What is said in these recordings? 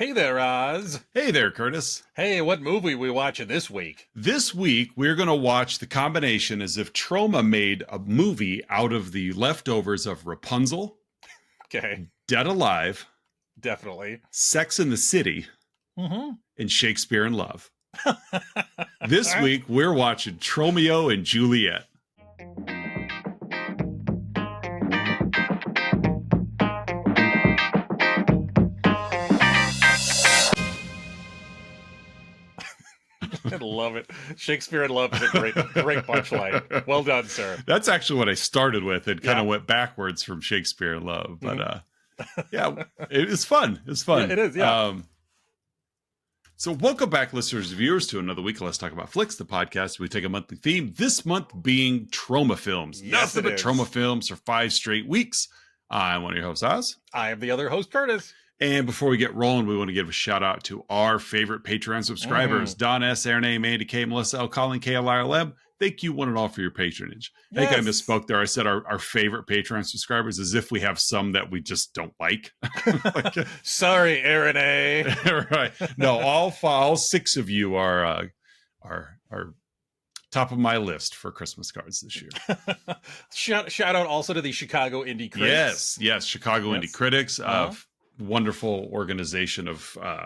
Hey there, Oz. Hey there, Curtis. Hey, what movie we watching this week? This week, we're going to watch the combination as if Troma made a movie out of the leftovers of Rapunzel, Okay, Dead Alive, definitely. Sex and the City, Mm-hmm. and Shakespeare in Love. This week, we're watching Tromeo and Juliet. I love it. Shakespeare in Love is a great punchline. Well done, sir. That's actually what I started with. It kind of Yeah. went backwards from Shakespeare in Love. But yeah, it's fun. It's fun. Yeah, it is, yeah. So welcome back, listeners and viewers, to another week of Let's Talk About Flicks, the podcast. We take a monthly theme, this month being Troma films. Yes, Nothing it but is. Troma films for 5 straight weeks. I'm one of your hosts, Oz. I am the other host, Curtis. And before we get rolling, we want to give a shout out to our favorite Patreon subscribers, Don S., Aaron A., Mandy K., Melissa L., Colin K., LM. Thank you one and all for your patronage. I think I misspoke there. I said our favorite Patreon subscribers as if we have some that we just don't like. Sorry, Aaron A. Right. No, all 6 of you are top of my list for Christmas cards this year. Shout out also to the Chicago Indie Critics. Yes. Chicago Indie Critics, wonderful organization of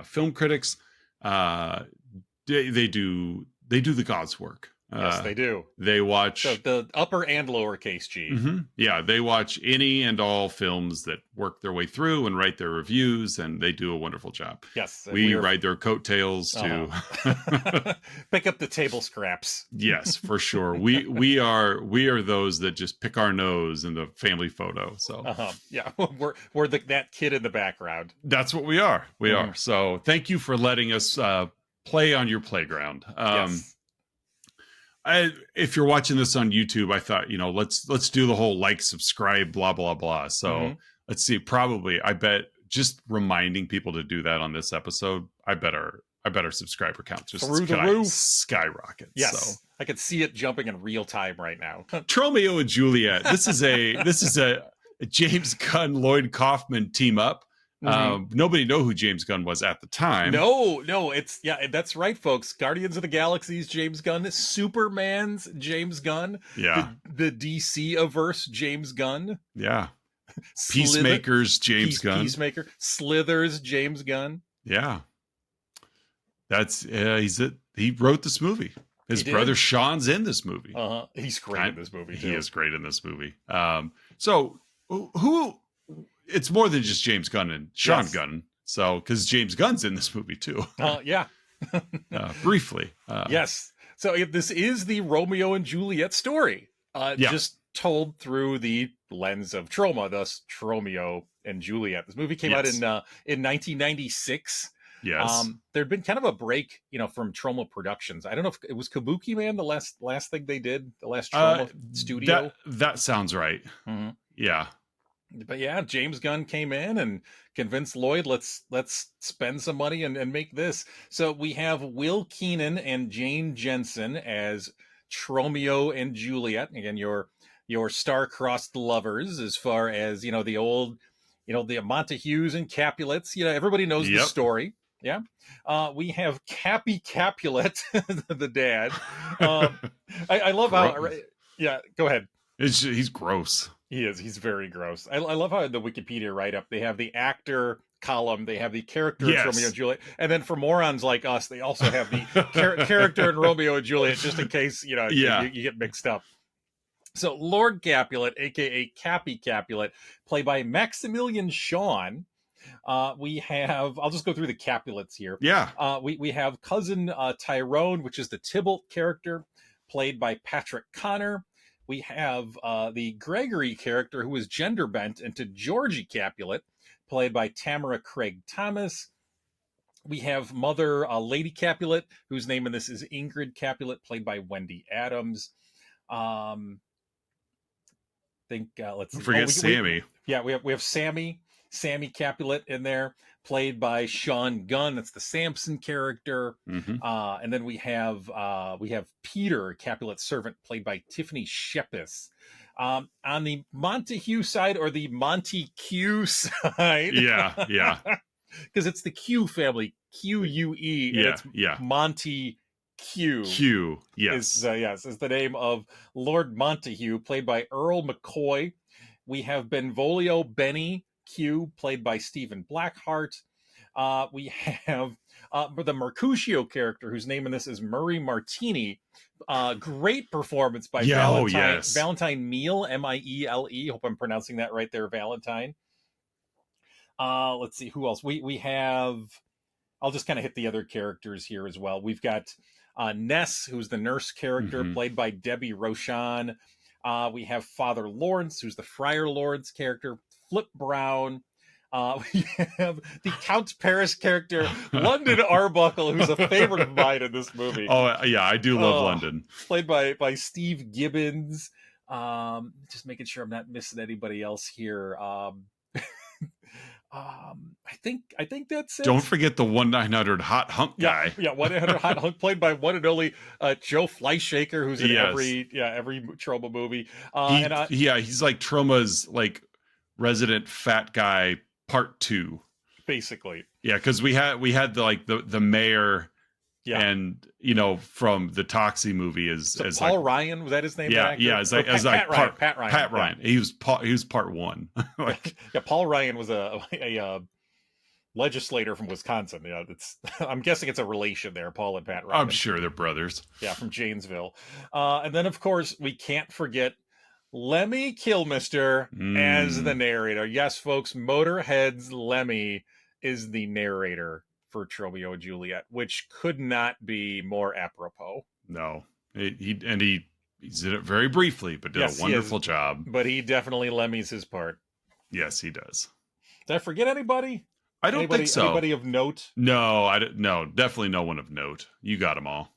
film critics. They do the God's work. Yes, they do. They watch the upper and lowercase g. Mm-hmm. Yeah, they watch any and all films that work their way through and write their reviews, and they do a wonderful job. Yes, we ride their coattails to pick up the table scraps. Yes, for sure. We are those that just pick our nose in the family photo. So yeah, we're that kid in the background. That's what we are. We are. So thank you for letting us play on your playground. Yes. If you're watching this on YouTube, I thought, let's do the whole like, subscribe, blah, blah, blah. So let's see, probably, I bet just reminding people to do that on this episode, I bet our subscriber count just through the roof skyrockets. Yes. So I could see it jumping in real time right now. Tromeo and Juliet. This is a James Gunn, Lloyd Kaufman team up. Nobody knew who James Gunn was at the time. No, that's right, folks. Guardians of the Galaxy's James Gunn, Superman's James Gunn, the DC-averse James Gunn, Peacemaker's James Gunn, Peacemaker, Slither's James Gunn. Yeah, that's he wrote this movie. His brother Sean's in this movie. He's great in this movie too. He is great in this movie. So who? It's more than just James Gunn and Sean Gunn. So, because James Gunn's in this movie too. Yeah. Briefly. Yes. So this is the Romeo and Juliet story. Just told through the lens of Troma, thus Tromeo and Juliet. This movie came out in 1996. Yes. There'd been kind of a break, from Troma Productions. I don't know if it was Kabuki Man, the last thing they did, the last Troma studio. That sounds right. Mm-hmm. Yeah. But yeah, James Gunn came in and convinced Lloyd, let's spend some money and make this. So we have Will Keenan and Jane Jensen as Tromeo and Juliet. Again, your star-crossed lovers, as far as the old, the Montagues and Capulets. Everybody knows the story. Yeah. We have Cappy Capulet, the dad. I love how. Yeah, go ahead. He's gross. He is. He's very gross. I love how in the Wikipedia write-up, they have the actor column, they have the character in Romeo and Juliet, and then for morons like us, they also have the character in Romeo and Juliet, just in case, you get mixed up. So Lord Capulet, a.k.a. Cappy Capulet, played by Maximilian Shawn. We have, I'll just go through the Capulets here. Yeah. We have cousin Tyrone, which is the Tybalt character, played by Patrick Connor. We have the Gregory character, who is gender bent into Georgie Capulet, played by Tamara Craig Thomas. We have Mother Lady Capulet, whose name in this is Ingrid Capulet, played by Wendy Adams. Let's see. Forget Sammy. We have Sammy Capulet in there, played by Sean Gunn. That's the Samson character. And then we have Peter, Capulet's servant, played by Tiffany Shepis. On the Montague side, or the Monty Q side. Yeah. because it's the Q family, Q-U-E, and Yeah, it's yeah. Monty Q. Q, yes. Is the name of Lord Montague, played by Earl McCoy. We have Benvolio Benny Q, played by Stephen Blackheart. We have the Mercutio character, whose name in this is Murray Martini. Great performance by Yes. Valentine Meal, Miele. Hope I'm pronouncing that right there, Valentine. Let's see who else. We have. I'll just kind of hit the other characters here as well. We've got Ness, who's the nurse character, played by Debbie Rochon. We have Father Lawrence, who's the Friar Lawrence character, Flip Brown. We have the Count Paris character, London Arbuckle, who's a favorite of mine in this movie. Oh, yeah, I do love London. Played by Steve Gibbons. Just making sure I'm not missing anybody else here. I think that's it. Don't forget the 1-900 hot hunk guy. Yeah, 1-900 hot hunk, played by one and only Joe Fleischaker, who's in every Troma movie. He's like Troma's like resident fat guy part 2, basically. Yeah, because we had the mayor. Yeah. And from the Toxie movie as Paul Ryan, was that his name? Pat Ryan. He was part 1. Paul Ryan was a legislator from Wisconsin. Yeah, I'm guessing it's a relation there, Paul and Pat Ryan. I'm sure they're brothers. Yeah, from Janesville. And then of course we can't forget Lemmy Kilmister as the narrator. Yes, folks, Motorhead's Lemmy is the narrator for Tromeo and Juliet, which could not be more apropos. No, he's in it very briefly, but did a wonderful job. But he definitely Lemmy's his part. Yes, he does. Did I forget anybody? I don't think so. Anybody of note? No, no, definitely no one of note. You got them all.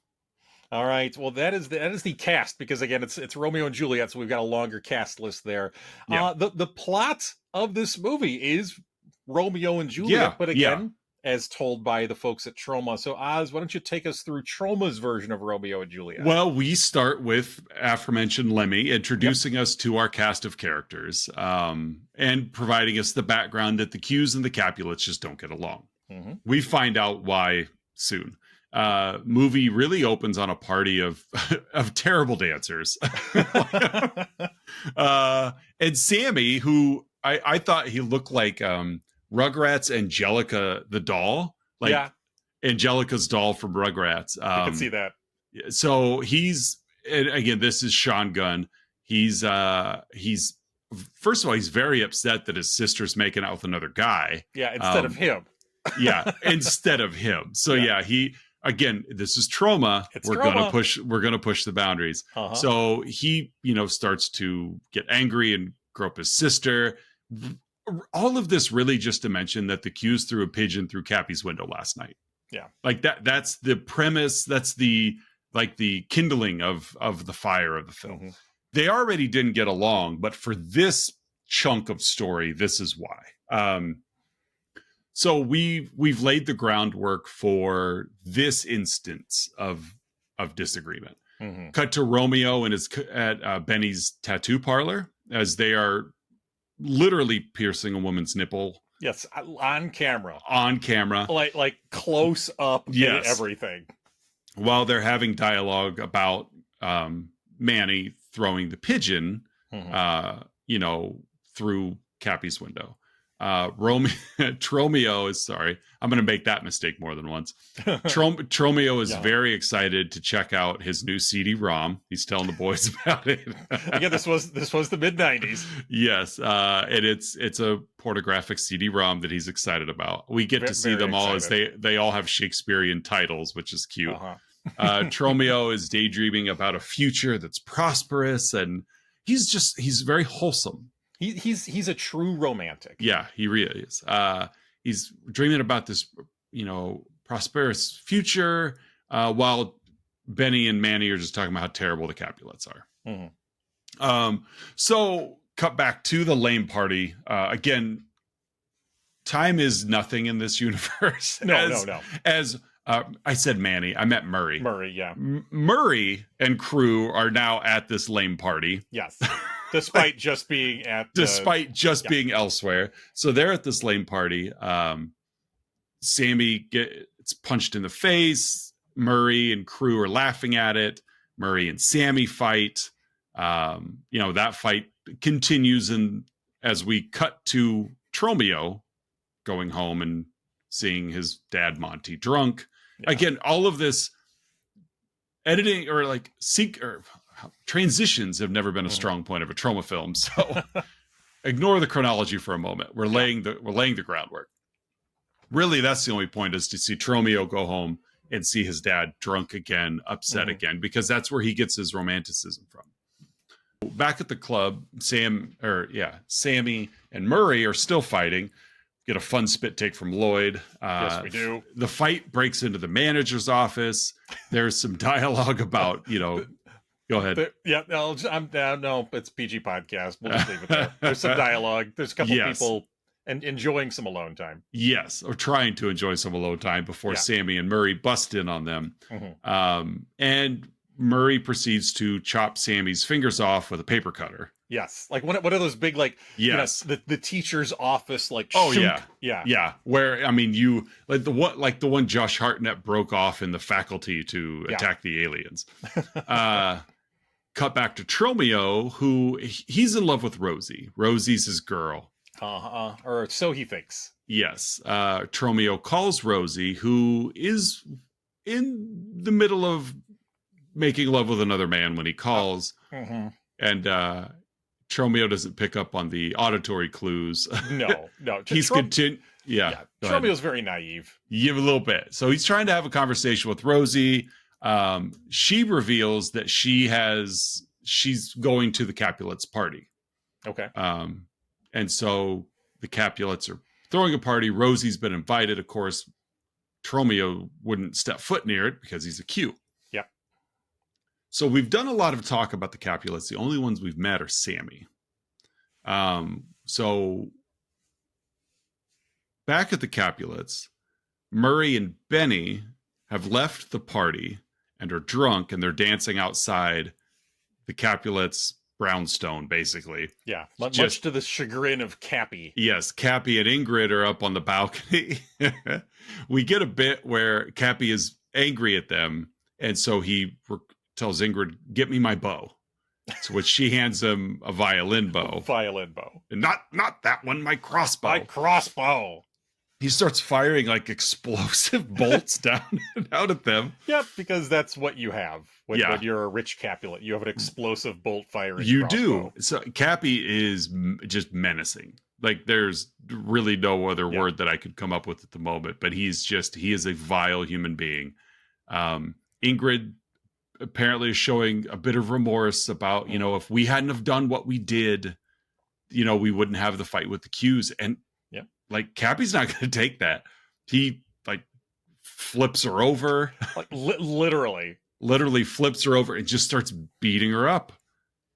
All right. Well, that is the cast, because again, it's Romeo and Juliet, so we've got a longer cast list there. Yeah. The plot of this movie is Romeo and Juliet, but again, as told by the folks at Troma. So Oz, why don't you take us through Troma's version of Romeo and Juliet? Well, we start with aforementioned Lemmy introducing us to our cast of characters, and providing us the background that the Qs and the Capulets just don't get along. We find out why soon. Movie really opens on a party of terrible dancers. And Sammy, who I thought he looked like Rugrats Angelica the doll, Angelica's doll from Rugrats. I can see that. So and again, this is Sean Gunn. He's first of all, he's very upset that his sister's making out with another guy. Yeah, instead of him. Instead of him. So he again, this is Troma. We're gonna push the boundaries. So he starts to get angry and grow up his sister. All of this really just to mention that the Qs threw a pigeon through Cappy's window last night. Yeah. Like that's the premise. That's the kindling of the fire of the film. They already didn't get along, but for this chunk of story, this is why. So we've laid the groundwork for this instance of disagreement. Cut to Romeo and at Benny's tattoo parlor as they are literally piercing a woman's nipple. Yes, on camera. Like close up. Yes. Everything. While they're having dialogue about Manny throwing the pigeon, through Cappy's window. Tromeo is sorry. I'm going to make that mistake more than once. Tromeo is very excited to check out his new CD-ROM. He's telling the boys about it. Again, this was the mid-90s. Yes, and it's a pornographic CD-ROM that he's excited about. We get to see them all as they all have Shakespearean titles, which is cute. Tromeo is daydreaming about a future that's prosperous, and he's very wholesome. He's a true romantic. Yeah, he really is. He's dreaming about this, prosperous future, while Benny and Manny are just talking about how terrible the Capulets are. So cut back to the lame party. Again, time is nothing in this universe. No. As I said Manny, I meant Murray. Murray, yeah. Murray and crew are now at this lame party. Yes. Despite just being being elsewhere. So they're at this lame party. Sammy gets punched in the face. Murray and crew are laughing at it. Murray and Sammy fight. That fight continues, and as we cut to Tromeo going home and seeing his dad Monty drunk. Yeah. Again, all of this editing or transitions have never been a strong point of a Troma film. So ignore the chronology for a moment. We're laying the groundwork. Really, that's the only point, is to see Tromeo go home and see his dad drunk again, upset again, because that's where he gets his romanticism from. Back at the club, Sammy and Murray are still fighting. Get a fun spit take from Lloyd. Yes, we do. The fight breaks into the manager's office. There's some dialogue about, go ahead. No, it's PG podcast. We'll just leave it there. There's some dialogue. There's a couple people and enjoying some alone time. Yes, or trying to enjoy some alone time before Sammy and Murray bust in on them. And Murray proceeds to chop Sammy's fingers off with a paper cutter. Yes, like one of those big, the teacher's office, yeah. Where you the one Josh Hartnett broke off in The Faculty to attack the aliens. Cut back to Tromeo, who he's in love with Rosie. Rosie's his girl. Or so he thinks. Yes. Tromeo calls Rosie, who is in the middle of making love with another man when he calls. And Tromeo doesn't pick up on the auditory clues. No. He's continuing. Yeah. Tromeo's very naive. Yeah, a little bit. So he's trying to have a conversation with Rosie. She reveals that she's going to the Capulets party. Okay. And so the Capulets are throwing a party. Rosie's been invited. Of course, Tromeo wouldn't step foot near it because he's a Q. Yeah. So we've done a lot of talk about the Capulets. The only ones we've met are Sammy. So back at the Capulets, Murray and Benny have left the party and are drunk, and they're dancing outside the Capulets' brownstone, basically. Yeah, much to the chagrin of Cappy. Yes, Cappy and Ingrid are up on the balcony. We get a bit where Cappy is angry at them, and so he tells Ingrid, "Get me my bow." To which she hands him a violin bow. And not that one, my crossbow. My crossbow. He starts firing like explosive bolts down and out at them. Yep, because that's what you have when you're a rich Capulet. You have an explosive bolt firing You crossbow. do. So Cappy is just menacing. Like, there's really no other word that I could come up with at the moment, but he is a vile human being. Ingrid apparently is showing a bit of remorse about, if we hadn't have done what we did, we wouldn't have the fight with the Qs. And Cappy's not going to take that. He flips her over, literally flips her over and just starts beating her up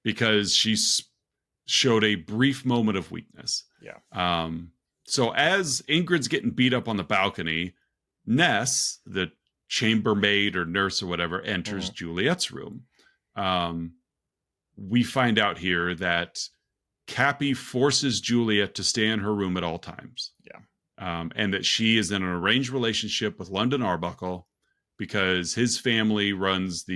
because she showed a brief moment of weakness. Yeah. So as Ingrid's getting beat up on the balcony, Ness, the chambermaid or nurse or whatever, enters Juliet's room. We find out here that Cappy forces Juliet to stay in her room at all times. Yeah. And that she is in an arranged relationship with London Arbuckle because his family runs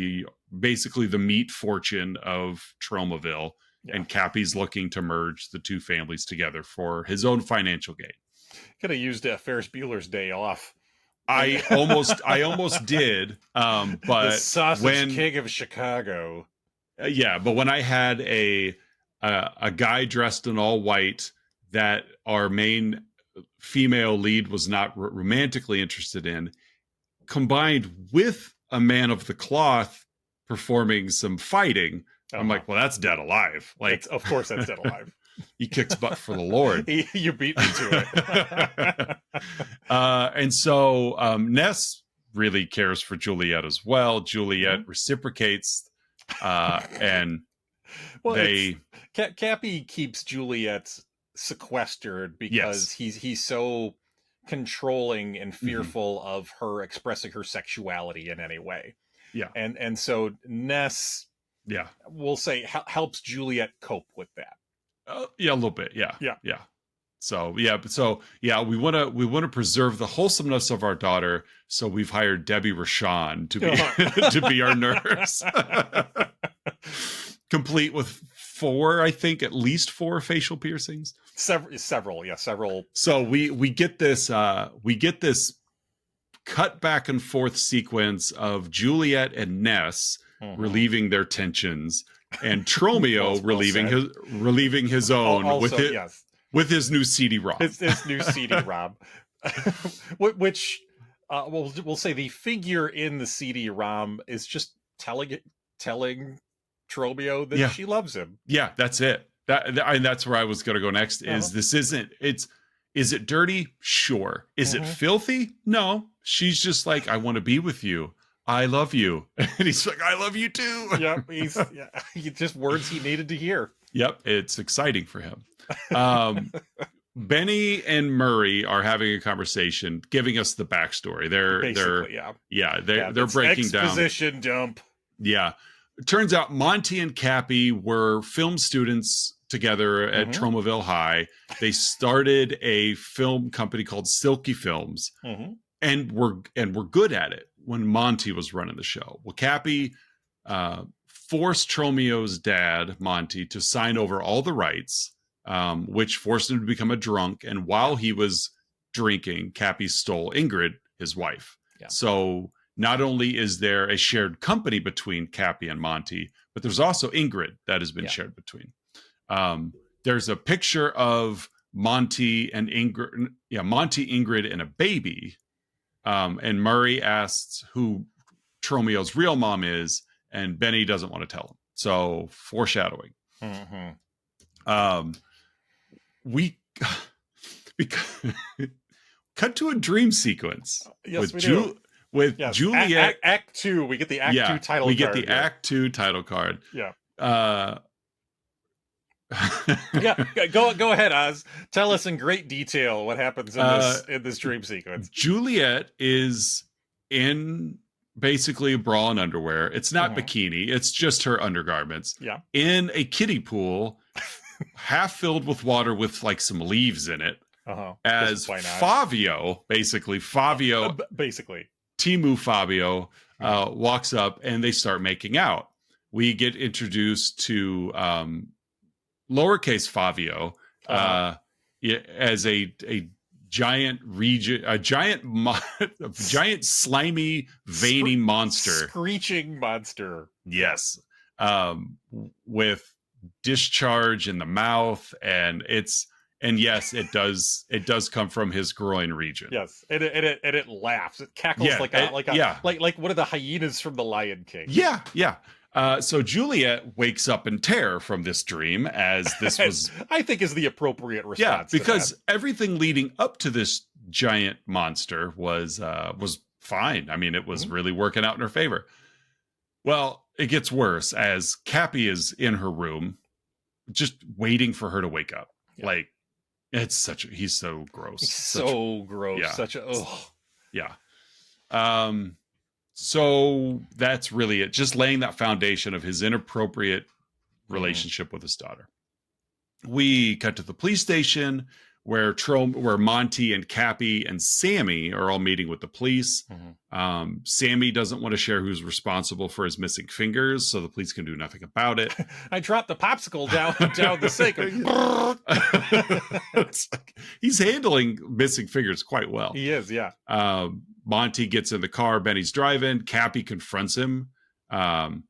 basically the meat fortune of Tromaville. Yeah. And Cappy's looking to merge the two families together for his own financial gain. Could have used Ferris Bueller's Day Off. I almost did. But the sausage king of Chicago. But when I had a guy dressed in all white that our main female lead was not romantically interested in, combined with a man of the cloth performing some fighting, I'm like, well, that's dead alive. Of course that's dead alive. He kicks butt for the Lord. You beat me to it. And so Ness really cares for Juliet as well. Juliet reciprocates, and Cappy keeps Juliet sequestered because he's so controlling and fearful of her expressing her sexuality in any way. Yeah. And so Ness, we'll say, helps Juliet cope with that. A little bit. Yeah. So we want to preserve the wholesomeness of our daughter. So we've hired Debbie Rashawn to be to be our nurse, complete with at least four facial piercings. Several. So we get this cut back and forth sequence of Juliet and Ness relieving their tensions, and Tromeo relieving his own also, with his new CD-ROM. His new CD-ROM, which we'll say the figure in the CD-ROM is just telling Tromeo that she loves him. Yeah, that's it. That's where I was going to go next. Is it dirty? Sure. Is it filthy? No. She's just like, I want to be with you. I love you. And he's like, I love you too. Yep. He just words he needed to hear. Yep. It's exciting for him. Benny and Murray are having a conversation, giving us the backstory. They're breaking down. Exposition dump. Yeah. It turns out Monty and Cappy were film students together at Tromaville High. They started a film company called Silky Films, and were good at it when Monty was running the show. Well, Cappy forced Tromeo's dad, Monty, to sign over all the rights, which forced him to become a drunk. And while he was drinking, Cappy stole Ingrid, his wife. Yeah. So not only is there a shared company between Cappy and Monty, but there's also Ingrid that has been shared between. There's a picture of Monty, Ingrid, and a baby. And Murray asks who Tromeo's real mom is, and Benny doesn't want to tell him. So foreshadowing. We cut to a dream sequence with Juliet. Act 2. We get the Act 2 title card. We get the Act 2 title card. Yeah. Go ahead, Oz. Tell us in great detail what happens in this dream sequence. Juliet is in basically a bra and underwear. It's not bikini. It's just her undergarments. Yeah. In a kiddie pool, half filled with water with like some leaves in it. As Fabio, Timu Fabio walks up and they start making out. We get introduced to lowercase Fabio as a giant giant slimy veiny monster, screeching monster. Yes, with discharge in the mouth, and yes, it does come from his groin region. Yes, and it laughs. It cackles like one of the hyenas from The Lion King. Yeah. So Juliet wakes up in terror from this dream, as this was, I think, is the appropriate response. Yeah, because everything leading up to this giant monster was fine. I mean, it was really working out in her favor. Well, it gets worse as Cappy is in her room, just waiting for her to wake up. Yeah. Like, he's so gross. Gross. Yeah. Such a Yeah. So that's really it. Just laying that foundation of his inappropriate relationship with his daughter. We cut to the police station where Monty and Cappy and Sammy are all meeting with the police. Sammy doesn't want to share who's responsible for his missing fingers, so the police can do nothing about it. I dropped the popsicle down the sink. He's handling missing fingers quite well. He is, yeah. Monty gets in the car. Benny's driving. Cappy confronts him. And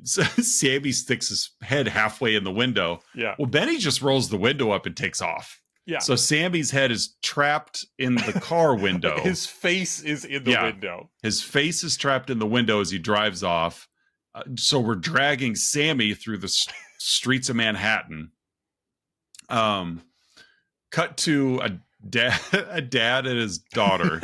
Sammy sticks his head halfway in the window. Yeah. Well, Benny just rolls the window up and takes off. Yeah. So Sammy's head is trapped in the car window. His face is in the window. His face is trapped in the window as he drives off. So we're dragging Sammy through the streets of Manhattan. Cut to a dad and his daughter.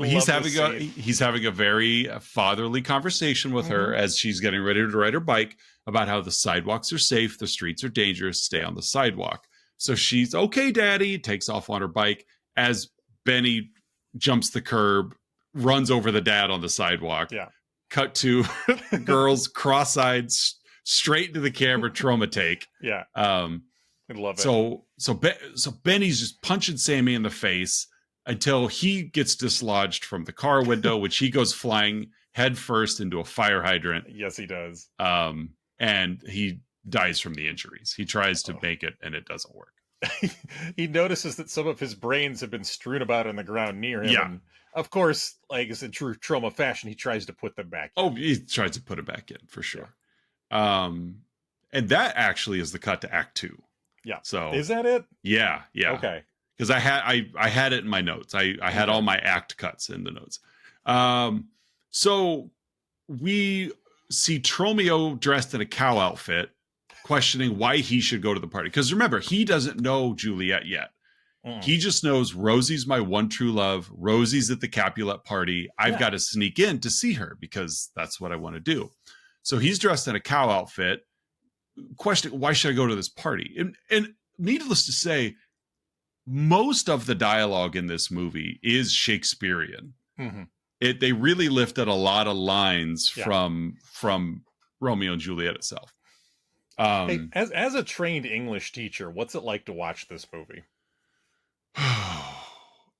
He's having a very fatherly conversation with her as she's getting ready to ride her bike about how the sidewalks are safe, the streets are dangerous, stay on the sidewalk. So she's okay, daddy, takes off on her bike as Benny jumps the curb, runs over the dad on the sidewalk. Yeah. Cut to girls cross-eyed straight into the camera, Troma take. Yeah. I love it. So Benny's just punching Sammy in the face until he gets dislodged from the car window, which he goes flying head first into a fire hydrant. Yes, he does. And he dies from the injuries. He tries to make it, and it doesn't work. He notices that some of his brains have been strewn about on the ground near him. Yeah. And of course, like it's in true Troma fashion, he tries to put them back in. Oh, he tries to put it back in for sure. Yeah. And that actually is the cut to Act 2. Yeah. So is that it? Yeah. Okay. Because I had it in my notes. I had all my act cuts in the notes. So we see Tromeo dressed in a cow outfit, questioning why he should go to the party. Because remember, he doesn't know Juliet yet. He just knows Rosie's my one true love. Rosie's at the Capulet party. I've got to sneak in to see her because that's what I want to do. So he's dressed in a cow outfit, questioning why should I go to this party? And needless to say, most of the dialogue in this movie is Shakespearean. They really lifted a lot of lines from Romeo and Juliet itself. Hey, as a trained English teacher, what's it like to watch this movie?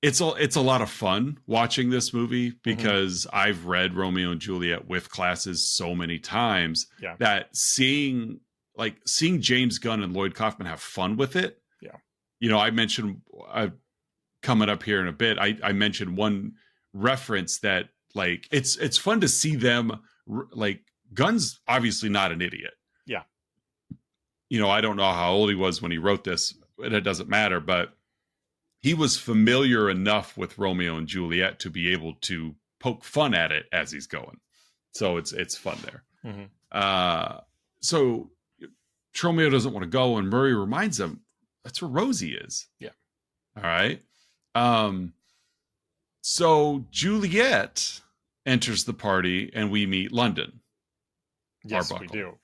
It's a lot of fun watching this movie because I've read Romeo and Juliet with classes so many times that seeing James Gunn and Lloyd Kaufman have fun with it. Yeah. You know, I mentioned coming up here in a bit, I mentioned one reference that like it's fun to see them like Gunn's obviously not an idiot. Yeah. You know, I don't know how old he was when he wrote this, and it doesn't matter, but he was familiar enough with Romeo and Juliet to be able to poke fun at it as he's going. So it's fun there. So Tromeo doesn't want to go, and Murray reminds him that's where Rosie is. Yeah. All right. So Juliet enters the party, and we meet London. Yes, we do.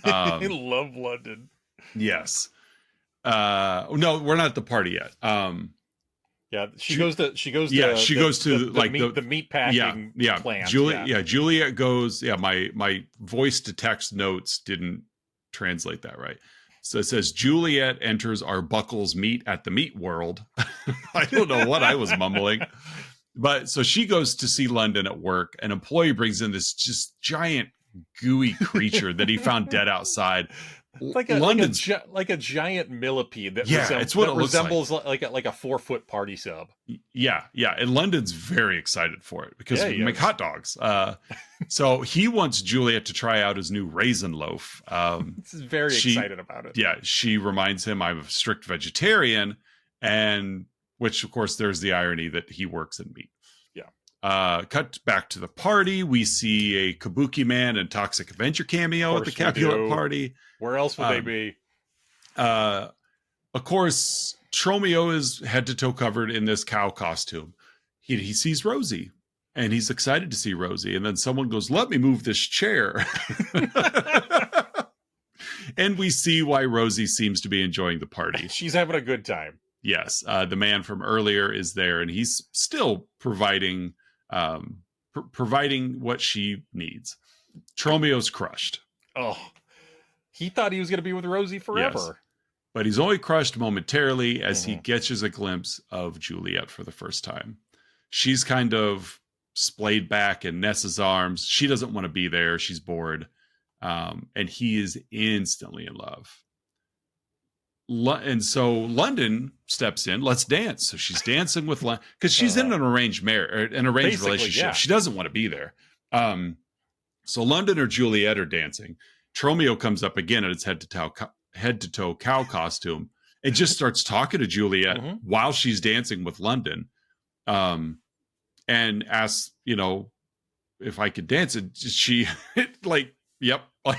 I love London. Yes. No, we're not at the party yet. She goes to the meat packing plant. Juliet goes. My voice to text notes didn't translate that right. So it says Juliet enters our Buckles meet at the meat world. I don't know what I was mumbling. But so she goes to see London at work. An employee brings in this just giant gooey creature that he found dead outside. Like a giant millipede that resembles like a 4-foot party sub. Yeah, and London's very excited for it because we make hot dogs. So he wants Juliet to try out his new raisin loaf. He's very excited about it. Yeah, she reminds him I'm a strict vegetarian, and which of course there's the irony that he works in meat. Cut back to the party. We see a Kabuki Man and Toxic Avenger cameo at the Capulet party. Where else would they be? Of course, Tromeo is head to toe covered in this cow costume. He sees Rosie, and he's excited to see Rosie. And then someone goes, "Let me move this chair." And we see why Rosie seems to be enjoying the party. She's having a good time. Yes, the man from earlier is there, and he's still providing what she needs. Tromeo's crushed. Oh, he thought he was going to be with Rosie forever. Yes. But he's only crushed momentarily as he catches a glimpse of Juliet for the first time. She's kind of splayed back in Nessa's arms. She doesn't want to be there. She's bored. And he is instantly in love. And so London steps in. Let's dance. So she's dancing with London because she's in an arranged relationship. Yeah. She doesn't want to be there. So London or Juliet are dancing. Tromeo comes up again in its head to toe cow costume and just starts talking to Juliet while she's dancing with London, and asks, if I could dance. And she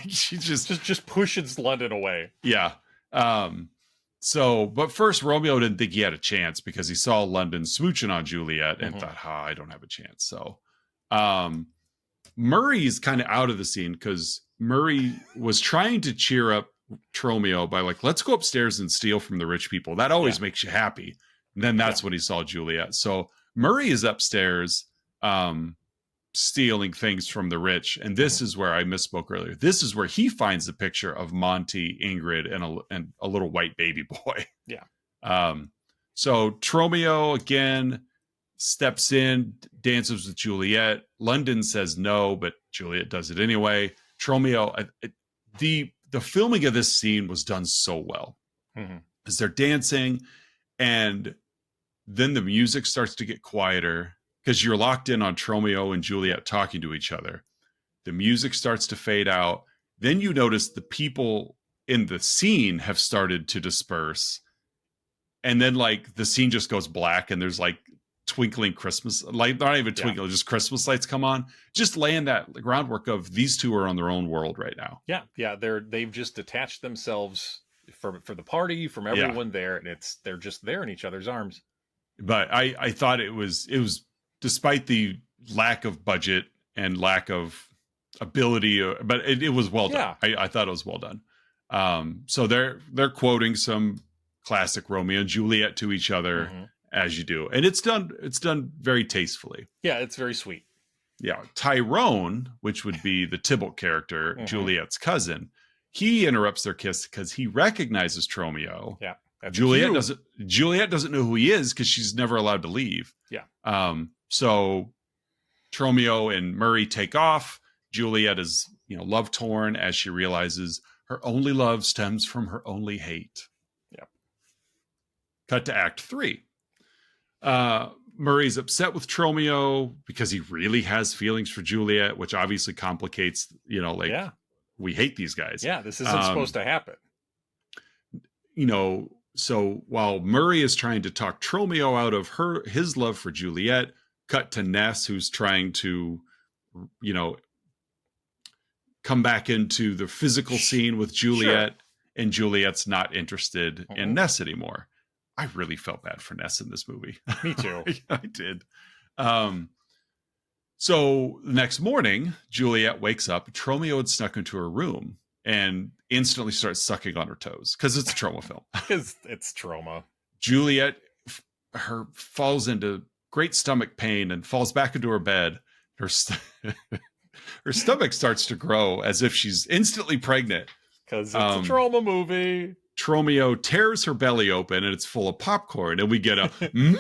she just pushes London away. Yeah. But first Romeo didn't think he had a chance because he saw London smooching on Juliet and thought, I don't have a chance. So Murray's kind of out of the scene because Murray was trying to cheer up Tromeo by let's go upstairs and steal from the rich people. That always makes you happy. And then that's when he saw Juliet. So Murray is upstairs, stealing things from the rich. And this is where I misspoke earlier. This is where he finds the picture of Monty, Ingrid, and a little white baby boy. Yeah. So Tromeo again steps in, dances with Juliet. London says no, but Juliet does it anyway. Tromeo, the filming of this scene was done so well. As they're dancing, and then the music starts to get quieter because you're locked in on Tromeo and Juliet talking to each other. The music starts to fade out. Then you notice the people in the scene have started to disperse. And then like the scene just goes black and there's like twinkling Christmas light, not even twinkling, just Christmas lights come on, just laying that groundwork of these two are on their own world right now. Yeah. They've just detached themselves for the party, from everyone there, and they're just there in each other's arms. But I thought it was despite the lack of budget and lack of ability, but it was well done. I thought it was well done. So they're quoting some classic Romeo and Juliet to each other, as you do, and it's done very tastefully. Yeah, it's very sweet. Yeah, Tyrone, which would be the Tybalt character, Juliet's cousin, he interrupts their kiss because he recognizes Tromeo. Yeah, Juliet doesn't know who he is because she's never allowed to leave. Yeah. So Tromeo and Murray take off. Juliet is love torn as she realizes her only love stems from her only hate. Yeah. Cut to Act 3. Murray's upset with Tromeo because he really has feelings for Juliet, which obviously complicates, we hate these guys. Yeah, this isn't supposed to happen. So while Murray is trying to talk Tromeo out of his love for Juliet, cut to Ness, who's trying to, come back into the physical scene with Juliet, and Juliet's not interested in Ness anymore. I really felt bad for Ness in this movie. Me too. I did. So the next morning, Juliet wakes up. Tromeo had snuck into her room and instantly starts sucking on her toes because it's a Troma film. Because it's Troma. Juliet, falls into great stomach pain and falls back into her bed. Her stomach starts to grow as if she's instantly pregnant. Because it's a Troma movie. Tromeo tears her belly open and it's full of popcorn, and we get a and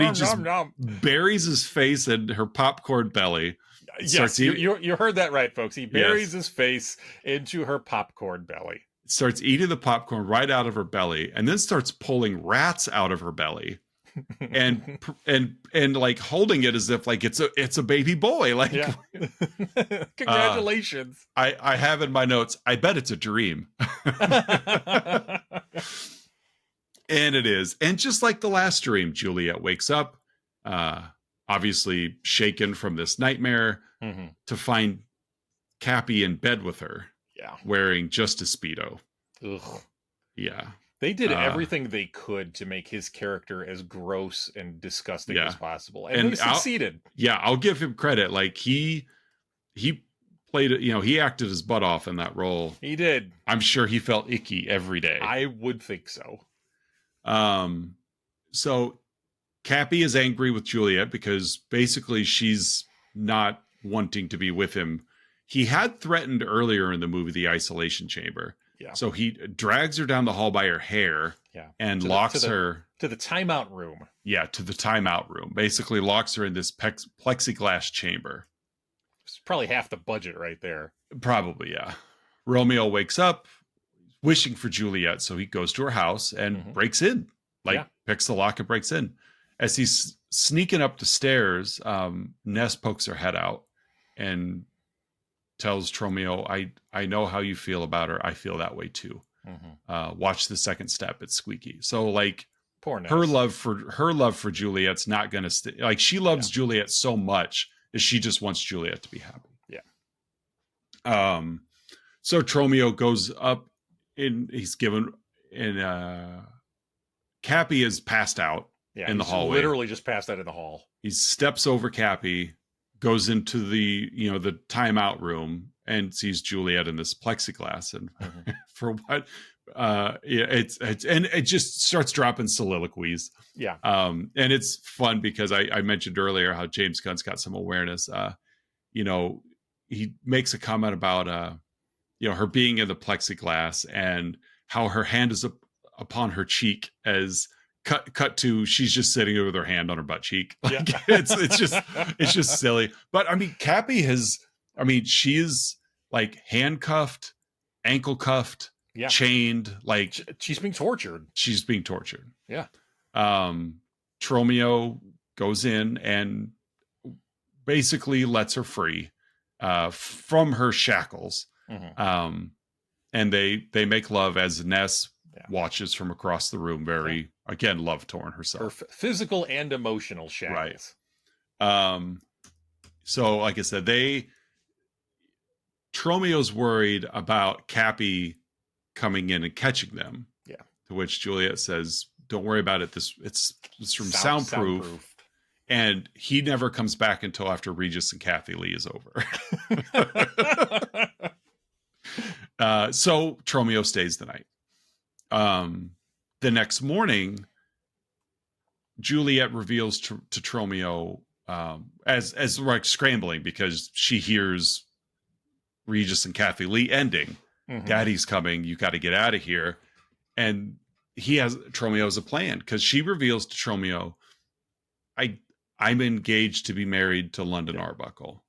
he just buries his face in her popcorn belly. Yes, you heard that right, folks. He buries his face into her popcorn belly. Starts eating the popcorn right out of her belly, and then starts pulling rats out of her belly. and like holding it as if like it's a baby boy. Like, congratulations. I have in my notes, I bet it's a dream. And it is. And just like the last dream, Juliet wakes up, obviously shaken from this nightmare, to find Cappy in bed with her, wearing just a Speedo. Ugh. Yeah. They did everything they could to make his character as gross and disgusting as possible. And they succeeded. I'll give him credit. Like he played it, he acted his butt off in that role. He did. I'm sure he felt icky every day. I would think so. So Cappy is angry with Juliet because basically she's not wanting to be with him. He had threatened earlier in the movie the isolation chamber. Yeah. So he drags her down the hall by her hair and locks her to the timeout room. Yeah, to the timeout room. Basically locks her in this plexiglass chamber. It's probably half the budget right there. Probably, yeah. Romeo wakes up wishing for Juliet, so he goes to her house and breaks in. Picks the lock and breaks in. As he's sneaking up the stairs, Ness pokes her head out and tells Tromeo, I know how you feel about her. I feel that way too. Watch the second step. It's squeaky. So like poor Ness. her love for Juliet's not going to stay. Like she loves Juliet so much that she just wants Juliet to be happy. Yeah. So Tromeo goes up he's given Cappy is passed out in the hallway. Literally just passed out in the hall. He steps over Cappy, goes into the timeout room, and sees Juliet in this plexiglass, and for what and it just starts dropping soliloquies. Yeah. And it's fun because I mentioned earlier how James Gunn's got some awareness. He makes a comment about her being in the plexiglass and how her hand is upon her cheek as cut to she's just sitting with her hand on her butt cheek. Like, Yeah. it's just silly. But I mean, Cappy she's like handcuffed, ankle cuffed, chained, like she's being tortured. She's being tortured. Yeah. Tromeo goes in and basically lets her free from her shackles. And they make love as Ness watches from across the room, very again love torn herself. Her physical and emotional shackles. Right. So like I said, Tromeo's worried about Cappy coming in and catching them. Yeah. To which Juliet says, "Don't worry about it. It's from soundproof." And he never comes back until after Regis and Kathy Lee is over. So Tromeo stays the night. The next morning, Juliet reveals to Tromeo as like scrambling because she hears Regis and Kathy Lee ending. Daddy's coming. You got to get out of here. And Tromeo has a plan because she reveals to Tromeo, I'm engaged to be married to London Arbuckle.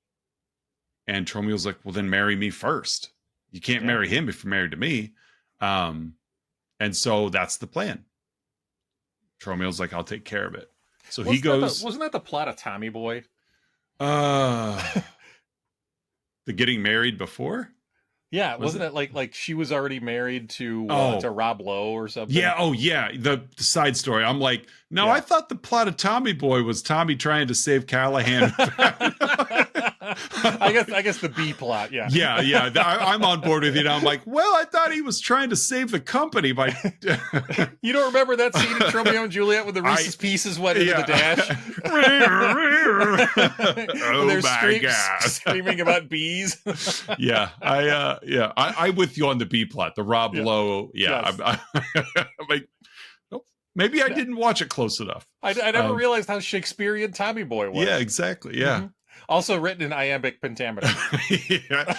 And Tromeo's like, well, then marry me first. You can't marry him if you're married to me. And so that's the plan. Tromeo's like, I'll take care of it. So he goes. Wasn't that the plot of Tommy Boy? The getting married before? Yeah, wasn't it like she was already married to Rob Lowe or something? Yeah, the side story. I'm like, no, I thought the plot of Tommy Boy was Tommy trying to save Callahan. I guess the B plot, yeah. Yeah. I'm on board with you now. I'm like, well, I thought he was trying to save the company by... You don't remember that scene in Tromeo and Juliet when the Reese's Pieces went into the dash? Oh my God. Screaming about bees. I'm with you on the B plot, the Rob Lowe. Yeah, yes. I'm like, nope, maybe I didn't watch it close enough. I never realized how Shakespearean Tommy Boy was. Yeah, exactly. Yeah. Also written in iambic pentameter.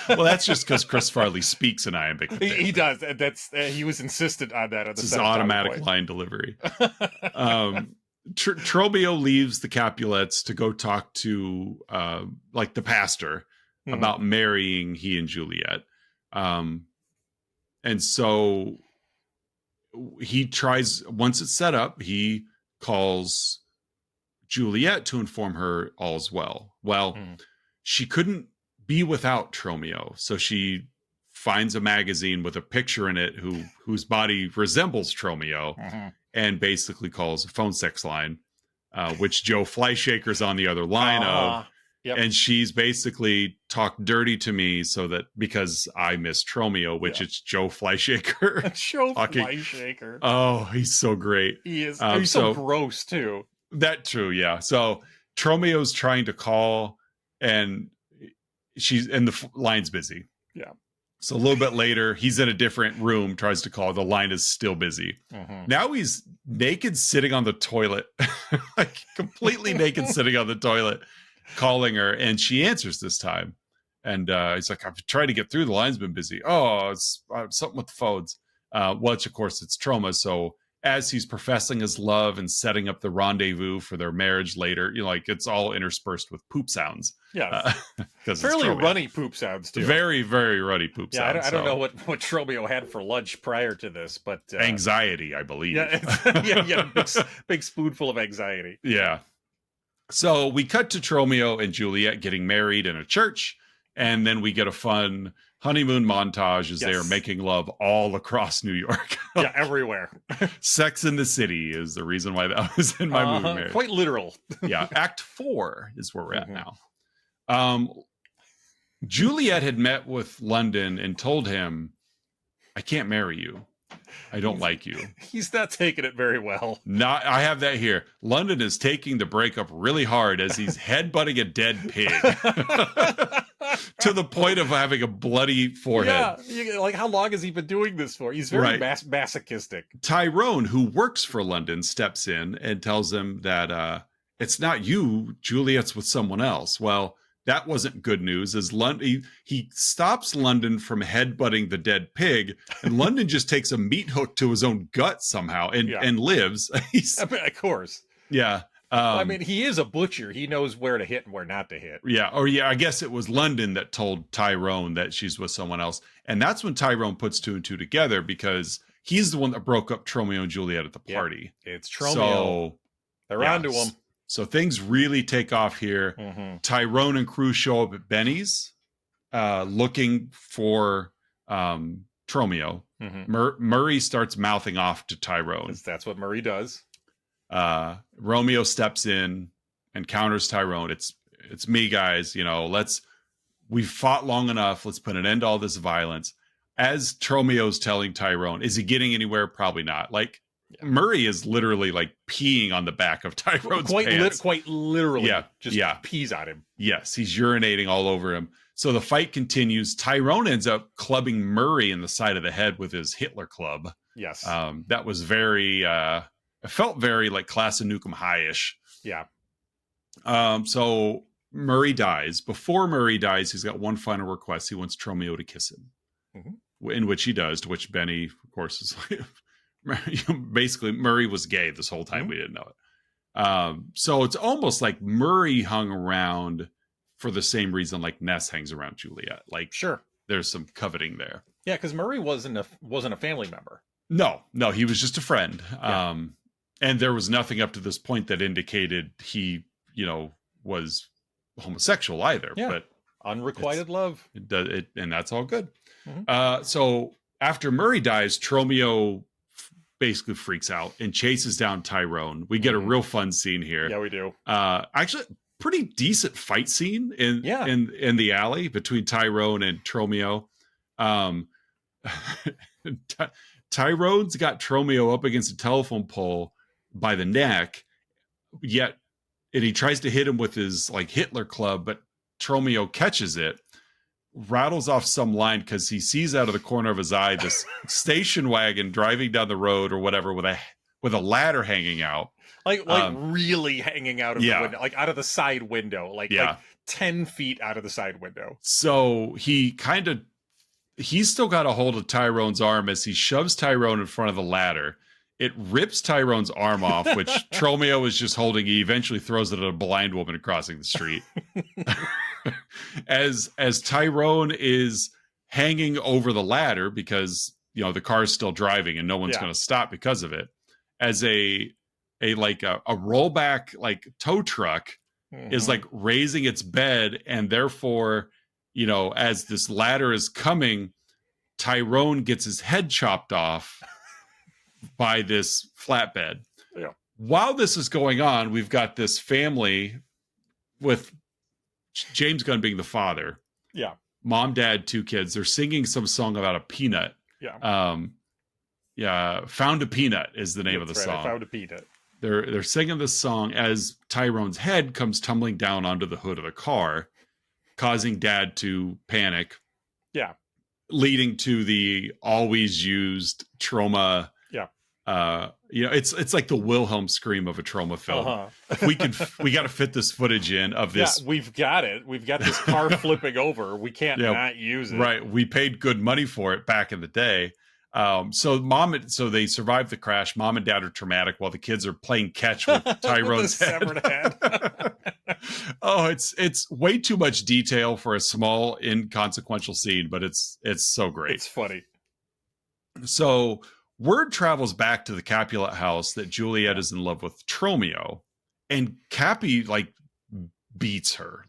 Well, that's just because Chris Farley speaks in iambic pentameter. He does. He was insistent on that. It's his automatic line delivery. Tromeo leaves the Capulets to go talk to the pastor about marrying he and Juliet. And so he tries, once it's set up, he calls Juliet to inform her all's well. Well, she couldn't be without Tromeo. So she finds a magazine with a picture in it whose body resembles Tromeo and basically calls a phone sex line, which Joe Flyshaker's on the other line of. Yep. And she's basically talked dirty to me because I miss Tromeo, which it's Joe Flyshaker. Joe Flyshaker. Oh, he's so great. He is. He's so gross too. That true, yeah. So Tromeo's trying to call and the line's busy. Yeah. So a little bit later, he's in a different room, tries to call. The line is still busy. Now he's naked sitting on the toilet, like completely naked sitting on the toilet, calling her, and she answers this time. And he's like, I've tried to get through. The line's been busy. Oh, it's something with the phones. Which, of course, it's Troma. So as he's professing his love and setting up the rendezvous for their marriage later, it's all interspersed with poop sounds. Yeah. Fairly runny poop sounds, too. Very, very runny poop sounds. I don't know what Tromeo had for lunch prior to this, but... anxiety, I believe. Big spoonful of anxiety. Yeah. So we cut to Tromeo and Juliet getting married in a church, and then we get a fun honeymoon montage as they are making love all across New York. Everywhere. Sex in the City is the reason why that was in my movie. Quite literal. Yeah. Act 4 is where we're at now. Juliet had met with London and told him, I can't marry you. I don't like you. He's not taking it very well. I have that here. London is taking the breakup really hard as he's headbutting a dead pig. to the point of having a bloody forehead. Yeah, like how long has he been doing this for? He's very masochistic. Tyrone, who works for London, steps in and tells him that it's not you, Juliet's with someone else. Well, that wasn't good news, as London he stops London from headbutting the dead pig, and London just takes a meat hook to his own gut somehow and lives. Of course. Yeah. I mean, he is a butcher. He knows where to hit and where not to hit. Yeah. Or I guess it was London that told Tyrone that she's with someone else. And that's when Tyrone puts two and two together, because he's the one that broke up Tromeo and Juliet at the party. Yep. It's Tromeo. So they're onto him. So things really take off here. Mm-hmm. Tyrone and crew show up at Benny's looking for Tromeo. Mm-hmm. Murray starts mouthing off to Tyrone. That's what Murray does. Romeo steps in and counters Tyrone. It's me, guys. We've fought long enough. Let's put an end to all this violence. As Tromeo's telling Tyrone, is he getting anywhere? Probably not. Murray is literally peeing on the back of Tyrone's pants. Quite literally. Yeah. Just pees on him. Yes, he's urinating all over him. So the fight continues. Tyrone ends up clubbing Murray in the side of the head with his Hitler club. Yes. That was very, it felt very Class of Nukem High-ish. Yeah. So Murray dies. Before Murray dies, he's got one final request. He wants Tromeo to kiss him. Mm-hmm. In which he does, to which Benny, of course, is basically Murray was gay this whole time. Mm-hmm. We didn't know it. So it's almost like Murray hung around for the same reason Ness hangs around Juliet. Sure, there's some coveting there. Yeah, because Murray wasn't a family member. No, he was just a friend. Yeah. And there was nothing up to this point that indicated he, was homosexual either. Yeah. But unrequited love. And that's all good. Mm-hmm. So after Murray dies, Tromeo basically freaks out and chases down Tyrone. We get a real fun scene here. Yeah, we do. Actually, pretty decent fight scene in the alley between Tyrone and Tromeo. Tyrone's got Tromeo up against a telephone pole by the neck, and he tries to hit him with his Hitler club, but Tromeo catches it, rattles off some line because he sees out of the corner of his eye this station wagon driving down the road or whatever with a ladder hanging out. Really hanging out of the window, out of the side window, 10 feet out of the side window. So he's still got a hold of Tyrone's arm as he shoves Tyrone in front of the ladder. It rips Tyrone's arm off, which Tromeo is just holding. He eventually throws it at a blind woman crossing the street. As Tyrone is hanging over the ladder because the car is still driving and no one's going to stop because of it. As a rollback tow truck is raising its bed, and therefore as this ladder is coming, Tyrone gets his head chopped off by this flatbed. Yeah. While this is going on, we've got this family with James Gunn being the father. Yeah. Mom, dad, two kids. They're singing some song about a peanut. Yeah. Found a Peanut is the name of the song. I found a peanut. They're singing this song as Tyrone's head comes tumbling down onto the hood of the car, causing dad to panic. Yeah. Leading to the always used Troma. Yeah. It's like the Wilhelm scream of a Troma film. Uh-huh. We got to fit this footage in of this. Yeah, we've got it. We've got this car flipping over. We can't not use it. Right. We paid good money for it back in the day. So they survive the crash. Mom and dad are traumatic while the kids are playing catch with Tyrone's severed head. Oh, it's way too much detail for a small, inconsequential scene, but it's so great. It's funny. So word travels back to the Capulet house that Juliet is in love with Tromeo, and Cappy beats her,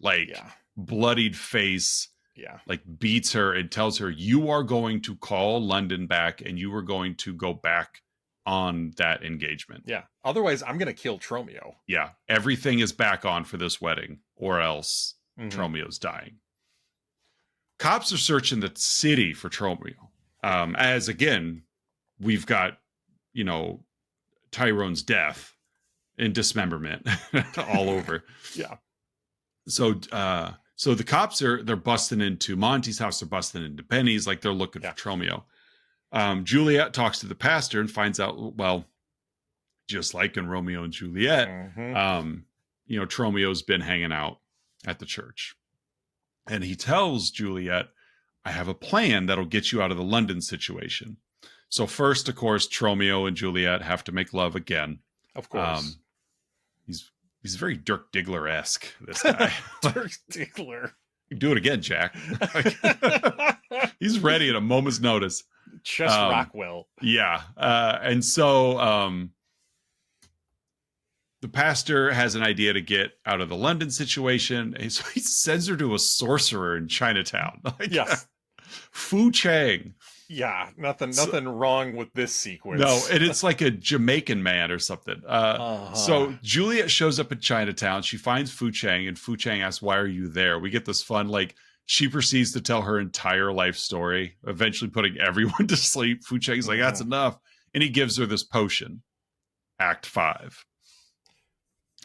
bloodied face. Yeah. Beats her and tells her, you are going to call London back and you are going to go back on that engagement. Yeah. Otherwise, I'm going to kill Tromeo. Yeah. Everything is back on for this wedding or else Tromeo's dying. Cops are searching the city for Tromeo. As again, we've got, Tyrone's death and dismemberment all over. Yeah. So So the cops they're busting into Monty's house. They're busting into Penny's. Like they're looking for Tromeo. Juliet talks to the pastor and finds out, well, just like in Romeo and Juliet, Tromeo's been hanging out at the church. And he tells Juliet, I have a plan that'll get you out of the London situation. So first, of course, Tromeo and Juliet have to make love again. Of course. He's very Dirk Diggler-esque, this guy. Dirk Diggler. Do it again, Jack. He's ready at a moment's notice. Just Rockwell. Yeah. And so the pastor has an idea to get out of the London situation. And so he sends her to a sorcerer in Chinatown. Yes. Fu Chang. Yeah, nothing wrong with this sequence. No, and it's like a Jamaican man or something. So Juliet shows up in Chinatown. She finds Fu Chang, and Fu Chang asks, why are you there? We get this fun, like, she proceeds to tell her entire life story, eventually putting everyone to sleep. Fu Chang's like, that's enough. And he gives her this potion. Act 5.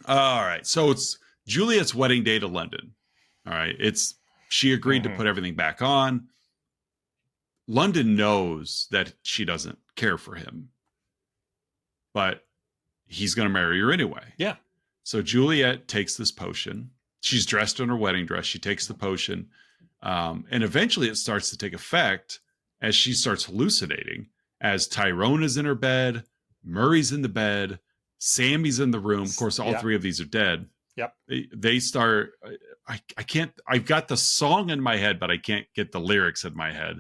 All right, so it's Juliet's wedding day to London. All right, she agreed to put everything back on. London knows that she doesn't care for him, but he's going to marry her anyway. Yeah. So Juliet takes this potion. She's dressed in her wedding dress. She takes the potion. And eventually it starts to take effect as she starts hallucinating, as Tyrone is in her bed, Murray's in the bed, Sammy's in the room. Of course, all three of these are dead. Yep. They start, I can't, I've got the song in my head, but I can't get the lyrics in my head.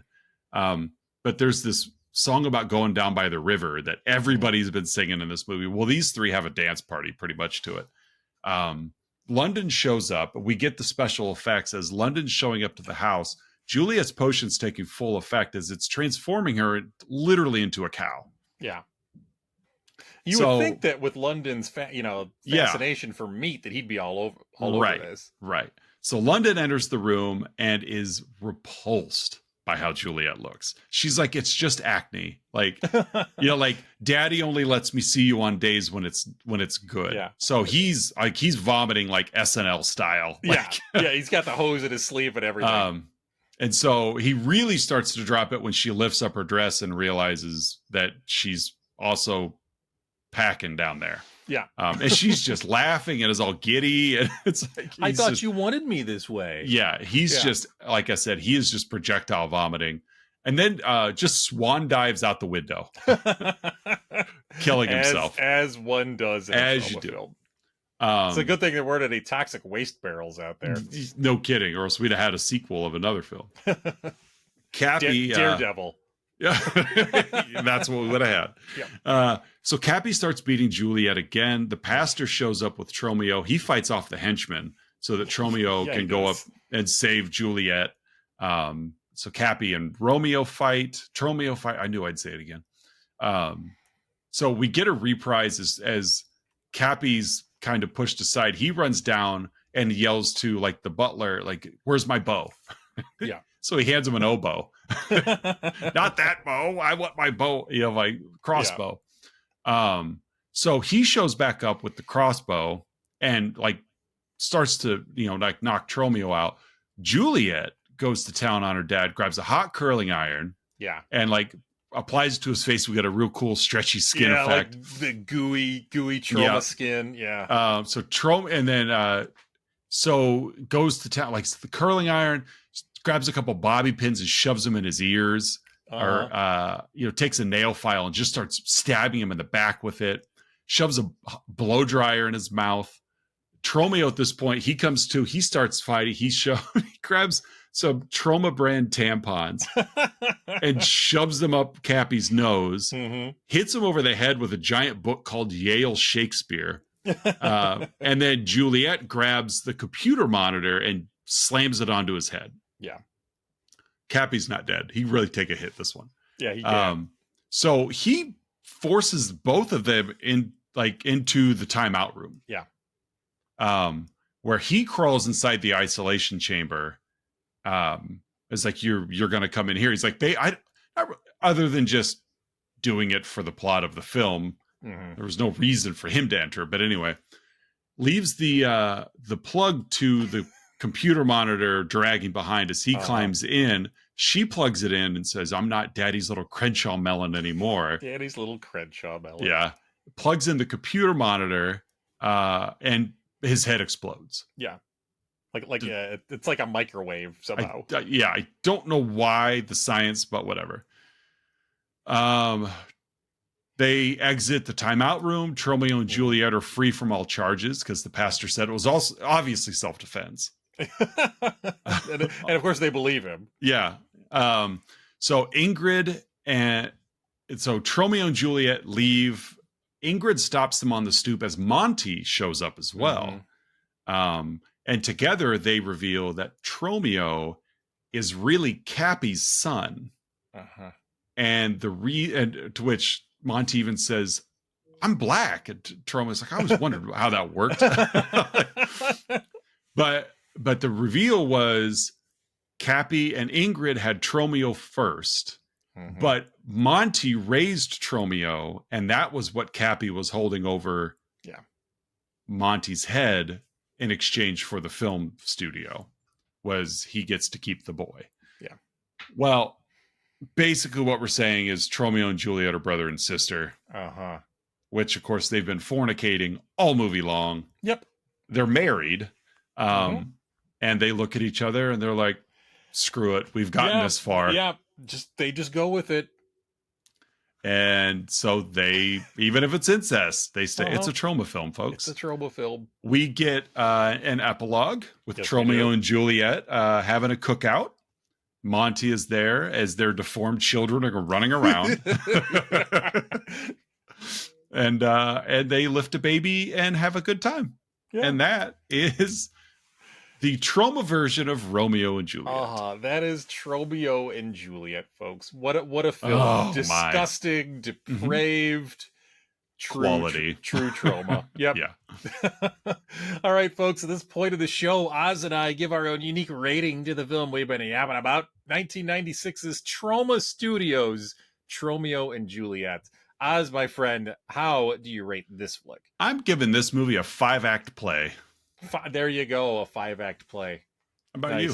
But there's this song about going down by the river that everybody's been singing in this movie. Well, these three have a dance party pretty much to it. London shows up. We get the special effects as London's showing up to the house. Juliet's potion's taking full effect as it's transforming her literally into a cow. Yeah. You would think that with London's fascination for meat that he'd be all over this. Right. So London enters the room and is repulsed by how Juliet looks. She's like, it's just acne. Like, like daddy only lets me see you on days when it's good. Yeah. So he's vomiting like SNL style. Like, yeah. He's got the hose in his sleeve and everything. And so he really starts to drop it when she lifts up her dress and realizes that she's also packing down there. Yeah. And she's just laughing and is all giddy. And it's like, I thought you wanted me this way. Yeah. He's just, like I said, he is just projectile vomiting. And then just swan dives out the window, killing himself. As one does in a Troma film. It's a good thing there weren't any toxic waste barrels out there. No kidding. Or else we'd have had a sequel of another film. Cappy. Daredevil. Yeah, that's what we would have had. Yeah. So Cappy starts beating Juliet again. The pastor shows up with Tromeo. He fights off the henchman so that Tromeo can go up and save Juliet. So Cappy and Tromeo fight. I knew I'd say it again. So we get a reprise as Cappy's kind of pushed aside. He runs down and yells to like the butler, like, "Where's my bow?" Yeah. So he hands him an oboe. Not that bow. I want my bow, my crossbow. Yeah. So he shows back up with the crossbow and like starts to, like knock Tromeo out. Juliet goes to town on her dad, grabs a hot curling iron. Yeah. And like applies it to his face. We got a real cool stretchy skin effect. Like the gooey Troma skin. Yeah. So Troma, and then so goes to town, like the curling iron, grabs a couple bobby pins and shoves them in his ears, or takes a nail file and just starts stabbing him in the back with it, shoves a blow dryer in his mouth. Tromeo at this point, he comes to, he starts fighting. He grabs some Troma brand tampons and shoves them up Cappy's nose, hits him over the head with a giant book called Yale Shakespeare. And then Juliet grabs the computer monitor and slams it onto his head. Yeah. Cappy's not dead. He really take a hit this one. Yeah, he did. So he forces both of them into the timeout room. Yeah. Where he crawls inside the isolation chamber. It's like, you're going to come in here. He's like, other than just doing it for the plot of the film, there was no reason for him to enter. But anyway, leaves the plug to the computer monitor dragging behind as he climbs in. She plugs it in and says, "I'm not Daddy's little Crenshaw melon anymore." Daddy's little Crenshaw melon. Yeah. Plugs in the computer monitor, and his head explodes. Yeah. It's like a microwave somehow. I don't know why the science, but whatever. They exit the timeout room. Tromeo and Juliet are free from all charges because the pastor said it was also obviously self-defense. and of course they believe him. Yeah. So Ingrid so Tromeo and Juliet leave. Ingrid stops them on the stoop as Monty shows up as well. And together they reveal that Tromeo is really Cappy's son. And to which Monty even says, "I'm black." And Tromeo's like, "I always wondered how that worked." But the reveal was Cappy and Ingrid had Tromeo first. But Monty raised Tromeo, and that was what Cappy was holding over Monty's head in exchange for the film studio, was he gets to keep the boy. Yeah. Well, basically what we're saying is Tromeo and Juliet are brother and sister. Which, of course, they've been fornicating all movie long. Yep. They're married. And they look at each other and they're like, screw it. We've gotten this far. Yeah. They just go with it. And so they, even if it's incest, they stay. It's a Troma film, folks. It's a Troma film. We get an epilogue with Tromeo and Juliet having a cookout. Monty is there as their deformed children are running around. and they lift a baby and have a good time. Yeah. And that is the Troma version of Romeo and Juliet. That is Tromeo and Juliet, folks. What a film. Disgusting, depraved, quality. True Troma. Yep. Yeah. All right, folks. At this point of the show, Oz and I give our own unique rating to the film we've been yapping about. 1996's Troma Studios, Tromeo and Juliet. Oz, my friend, how do you rate this flick? I'm giving this movie a 5-act play. There you go, a 5-act play. How about you?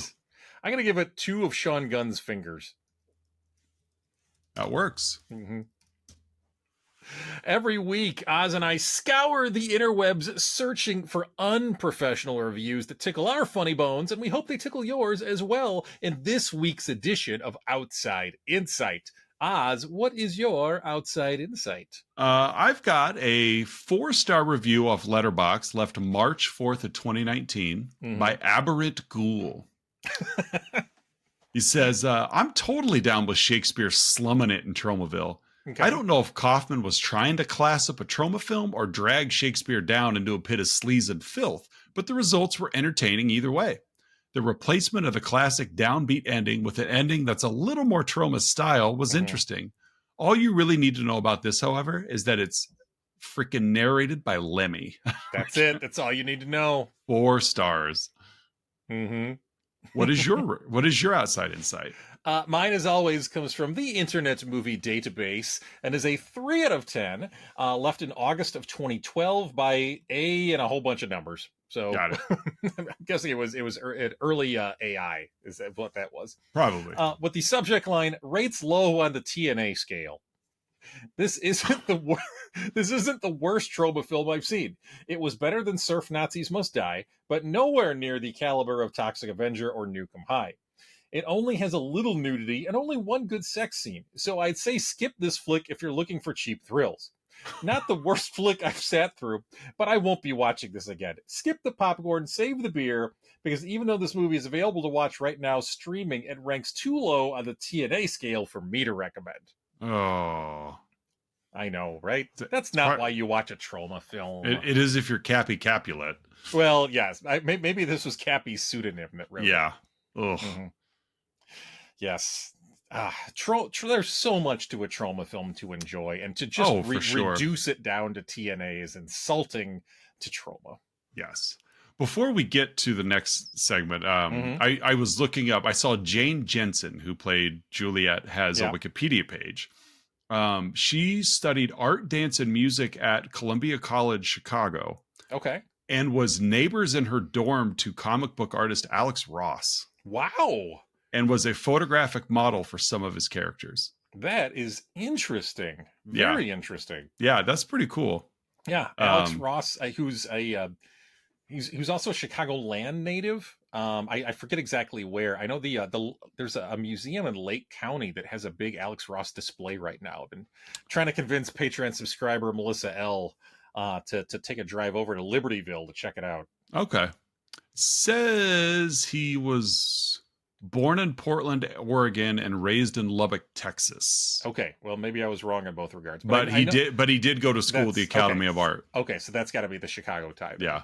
I'm going to give it 2 of Sean Gunn's fingers. That works. Every week, Oz and I scour the interwebs searching for unprofessional reviews that tickle our funny bones, and we hope they tickle yours as well in this week's edition of Outside Insight. Oz, what is your Outside Insight? I've got a 4-star review off Letterboxd left March 4th of 2019 by Aberrant Ghoul. He says, I'm totally down with Shakespeare slumming it in Tromaville. Okay. I don't know if Kaufman was trying to class up a Troma film or drag Shakespeare down into a pit of sleaze and filth, but the results were entertaining either way. The replacement of the classic downbeat ending with an ending that's a little more Troma style was interesting. All you really need to know about this, however, is that it's freaking narrated by Lemmy. That's it. That's all you need to know. 4 stars. What is your Outside Insight? Mine, as always, comes from the Internet Movie Database and is a 3 out of 10, left in August of 2012 by A and a whole bunch of numbers. So got it. I'm guessing it was early AI is what that was. Probably. With the subject line, rates low on the TNA scale. This isn't the worst Troma film I've seen. It was better than Surf Nazis Must Die, but nowhere near the caliber of Toxic Avenger or Nuke 'Em High. It only has a little nudity and only one good sex scene, so I'd say skip this flick if you're looking for cheap thrills. Not the worst flick I've sat through, but I won't be watching this again. Skip the popcorn, save the beer, because even though this movie is available to watch right now streaming, it ranks too low on the TNA scale for me to recommend. Oh. I know, right? That's not why you watch a Troma film. It is if you're Cappy Capulet. Well, yes. Maybe this was Cappy's pseudonym that wrote Yeah. Ugh. Yes. There's so much to a Troma film to enjoy, and to just reduce it down to TNA is insulting to Troma. Yes. Before we get to the next segment, I was looking up. I saw Jane Jensen, who played Juliet, has a Wikipedia page. She studied art, dance, and music at Columbia College, Chicago. Okay. and was neighbors in her dorm to comic book artist Alex Ross. Wow. And was a photographic model for some of his characters. That is interesting. Very interesting. Yeah, that's pretty cool. Yeah, Alex Ross, who's he's also a Chicagoland native. I forget exactly where. I know there's a museum in Lake County that has a big Alex Ross display right now. I've been trying to convince Patreon subscriber Melissa L. To take a drive over to Libertyville to check it out. Okay. Says he was born in Portland, Oregon, and raised in Lubbock, Texas. Okay, well, maybe I was wrong in both regards. But he did go to school at the Academy of Art. Okay, so that's got to be the Chicago type. Yeah,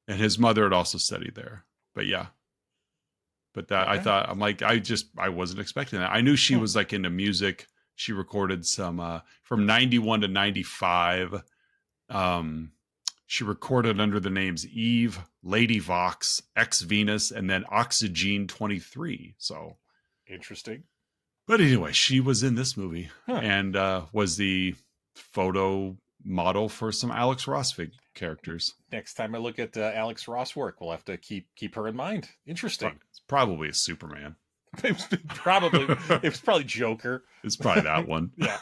and his mother had also studied there. But yeah, but that I thought I wasn't expecting that. I knew she was like into music. She recorded some from 91 to 95. She recorded under the names Eve, Lady Vox, X Venus, and then Oxygen 23. So interesting. But anyway, she was in this movie and was the photo model for some Alex Ross characters. Next time I look at Alex Ross work, we'll have to keep her in mind. Interesting. It's probably a Superman. It was probably Joker. It's probably that one. Yeah.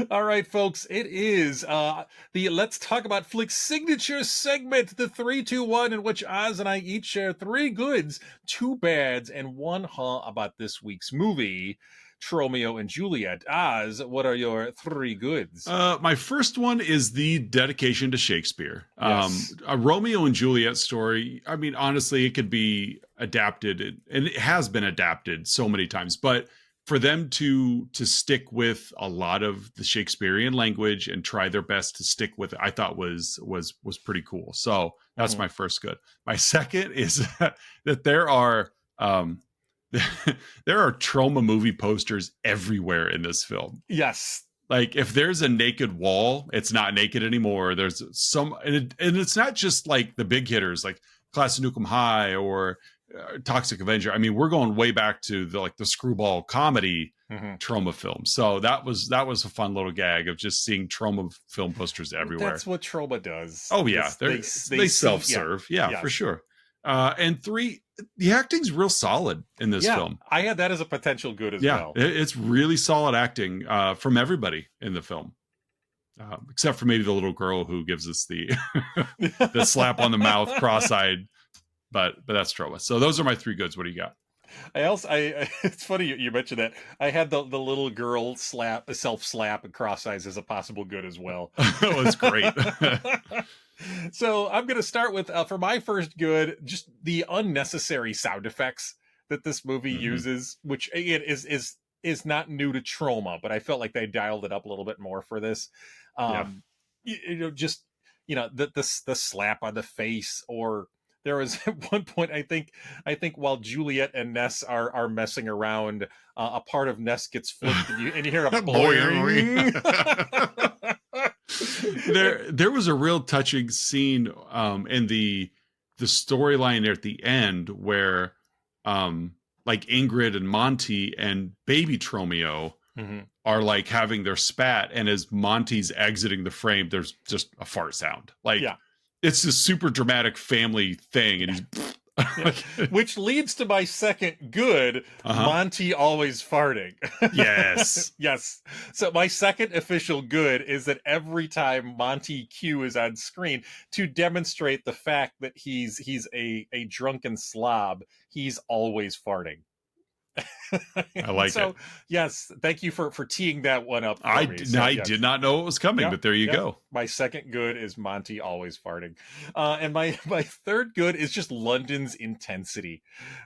All right, folks, it is the Let's Talk About Flicks signature segment, the 3-2-1, in which Oz and I each share 3 goods, 2 bads, and 1 about this week's movie, Tromeo and Juliet. Oz, what are your 3 goods? My first one is the dedication to Shakespeare. Yes. A Romeo and Juliet story. I mean, honestly, it could be adapted, and it has been adapted so many times, but for them to stick with a lot of the Shakespearean language and try their best to stick with it, I thought was pretty cool. So that's my first good. My second is that there are Troma movie posters everywhere in this film. Yes. Like if there's a naked wall, it's not naked anymore. There's some, and it's not just like the big hitters like Class of Nukem High or Toxic Avenger. I mean, we're going way back to the screwball comedy Troma film. So that was a fun little gag of just seeing Troma film posters everywhere. That's what Troma does. Oh yeah, they self-serve. Yeah, for sure. And 3, the acting's real solid in this film. I had that as a potential good as well. It's really solid acting from everybody in the film. Except for maybe the little girl who gives us the the slap on the mouth, cross-eyed. But that's Troma. So those are my 3 goods. What do you got? It's funny you mentioned that. I had the little girl self slap and cross eyes as a possible good as well. That was great. So I'm going to start with for my first good, just the unnecessary sound effects that this movie uses, which it is not new to Troma, but I felt like they dialed it up a little bit more for this. The slap on the face, or there was at one point, I think while Juliet and Ness are messing around, a part of Ness gets flipped, and you hear a boing. There was a real touching scene in the storyline there at the end where like Ingrid and Monty and baby Tromeo are like having their spat, and as Monty's exiting the frame, there's just a fart sound. Like it's a super dramatic family thing, and he's which leads to my second good, Monty always farting. Yes. Yes. So my second official good is that every time Monty Q is on screen, to demonstrate the fact that he's a drunken slob, he's always farting. I like it. Yes, thank you for teeing that one up. I did not know it was coming, but there you go. My second good is Monty always farting, and my third good is just London's intensity.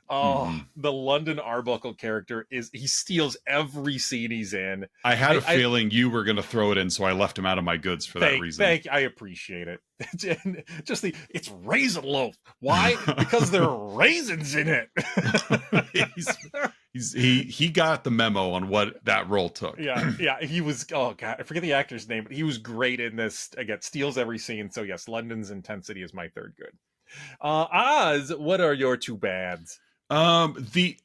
The London Arbuckle character he steals every scene he's in. I had a feeling you were going to throw it in, so I left him out of my goods for that reason. I appreciate it. Just it's raisin loaf. Why? Because there are raisins in it. He got the memo on what that role took. Yeah. He was. Oh god, I forget the actor's name, but he was great in this. Again, steals every scene. So yes, London's intensity is my third good. Oz, what are your 2 bads? The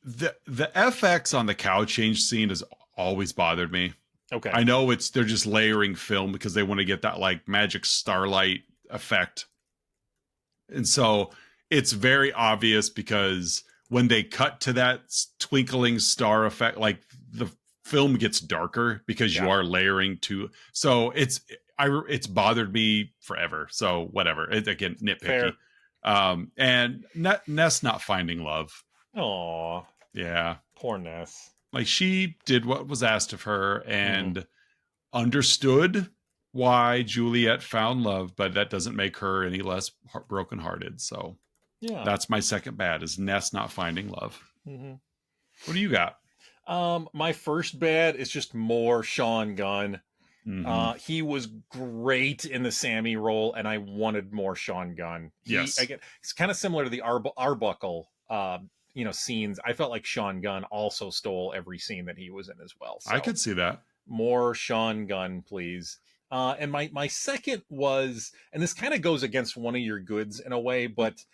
FX on the cow change scene has always bothered me. Okay, I know they're just layering film because they want to get that like magic starlight effect. And so it's very obvious because when they cut to that twinkling star effect, like the film gets darker because you are layering to. So it's bothered me forever. So whatever. It's again nitpicky. Fair. And Ness not finding love. Aw. Yeah. Poor Ness. Like she did what was asked of her and understood why Juliet found love, but that doesn't make her any less brokenhearted. So that's my second bad is Ness not finding love. What do you got? My first bad is just more Sean Gunn. He was great in the Sammy role, and I wanted more Sean Gunn. Again, it's kind of similar to the Arbuckle, scenes. I felt like Sean Gunn also stole every scene that he was in as well. So I could see that. More Sean Gunn, please. And my second was, and this kind of goes against one of your goods in a way, but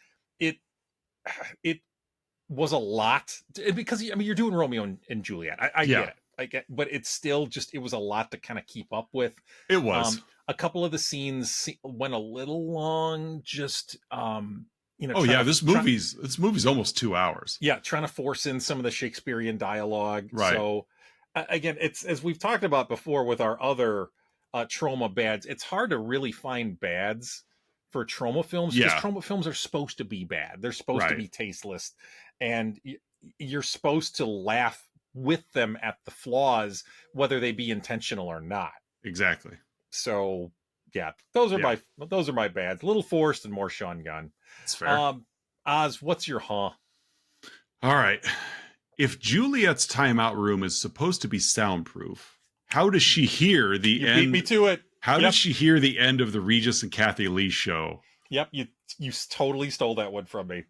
it was a lot because you're doing Romeo and Juliet. I get it. But it's still just, it was a lot to kind of keep up with. It was. A couple of the scenes went a little long, just, this movie's almost 2 hours. Yeah. Trying to force in some of the Shakespearean dialogue. Right. So again, it's, as we've talked about before with our other Troma bads, it's hard to really find bads for Troma films because Troma films are supposed to be bad. They're supposed to be tasteless, and you're supposed to laugh with them at the flaws, whether they be intentional or not. Exactly. So those are my bads. A little forced and more Sean Gunn. That's fair. Oz, what's your All right. If Juliet's timeout room is supposed to be soundproof, how does she hear the end? Beat me to it. How did she hear the end of the Regis and Kathy Lee show? Yep, you totally stole that one from me.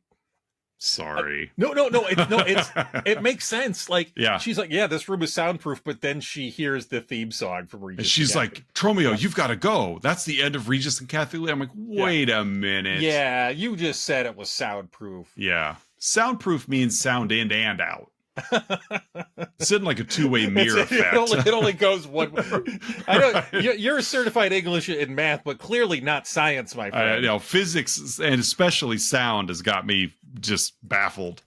Sorry. No. It makes sense. Like, she's like, this room is soundproof, but then she hears the theme song from Regis. And she's like, Tromeo, you've got to go. That's the end of Regis and Kathy Lee. I'm like, wait a minute. Yeah, you just said it was soundproof. Yeah. Soundproof means sound in and out. It's in like a two-way mirror effect. It only goes one way. I know you're a certified English and math, but clearly not science, my friend. Physics and especially sound has got me just baffled.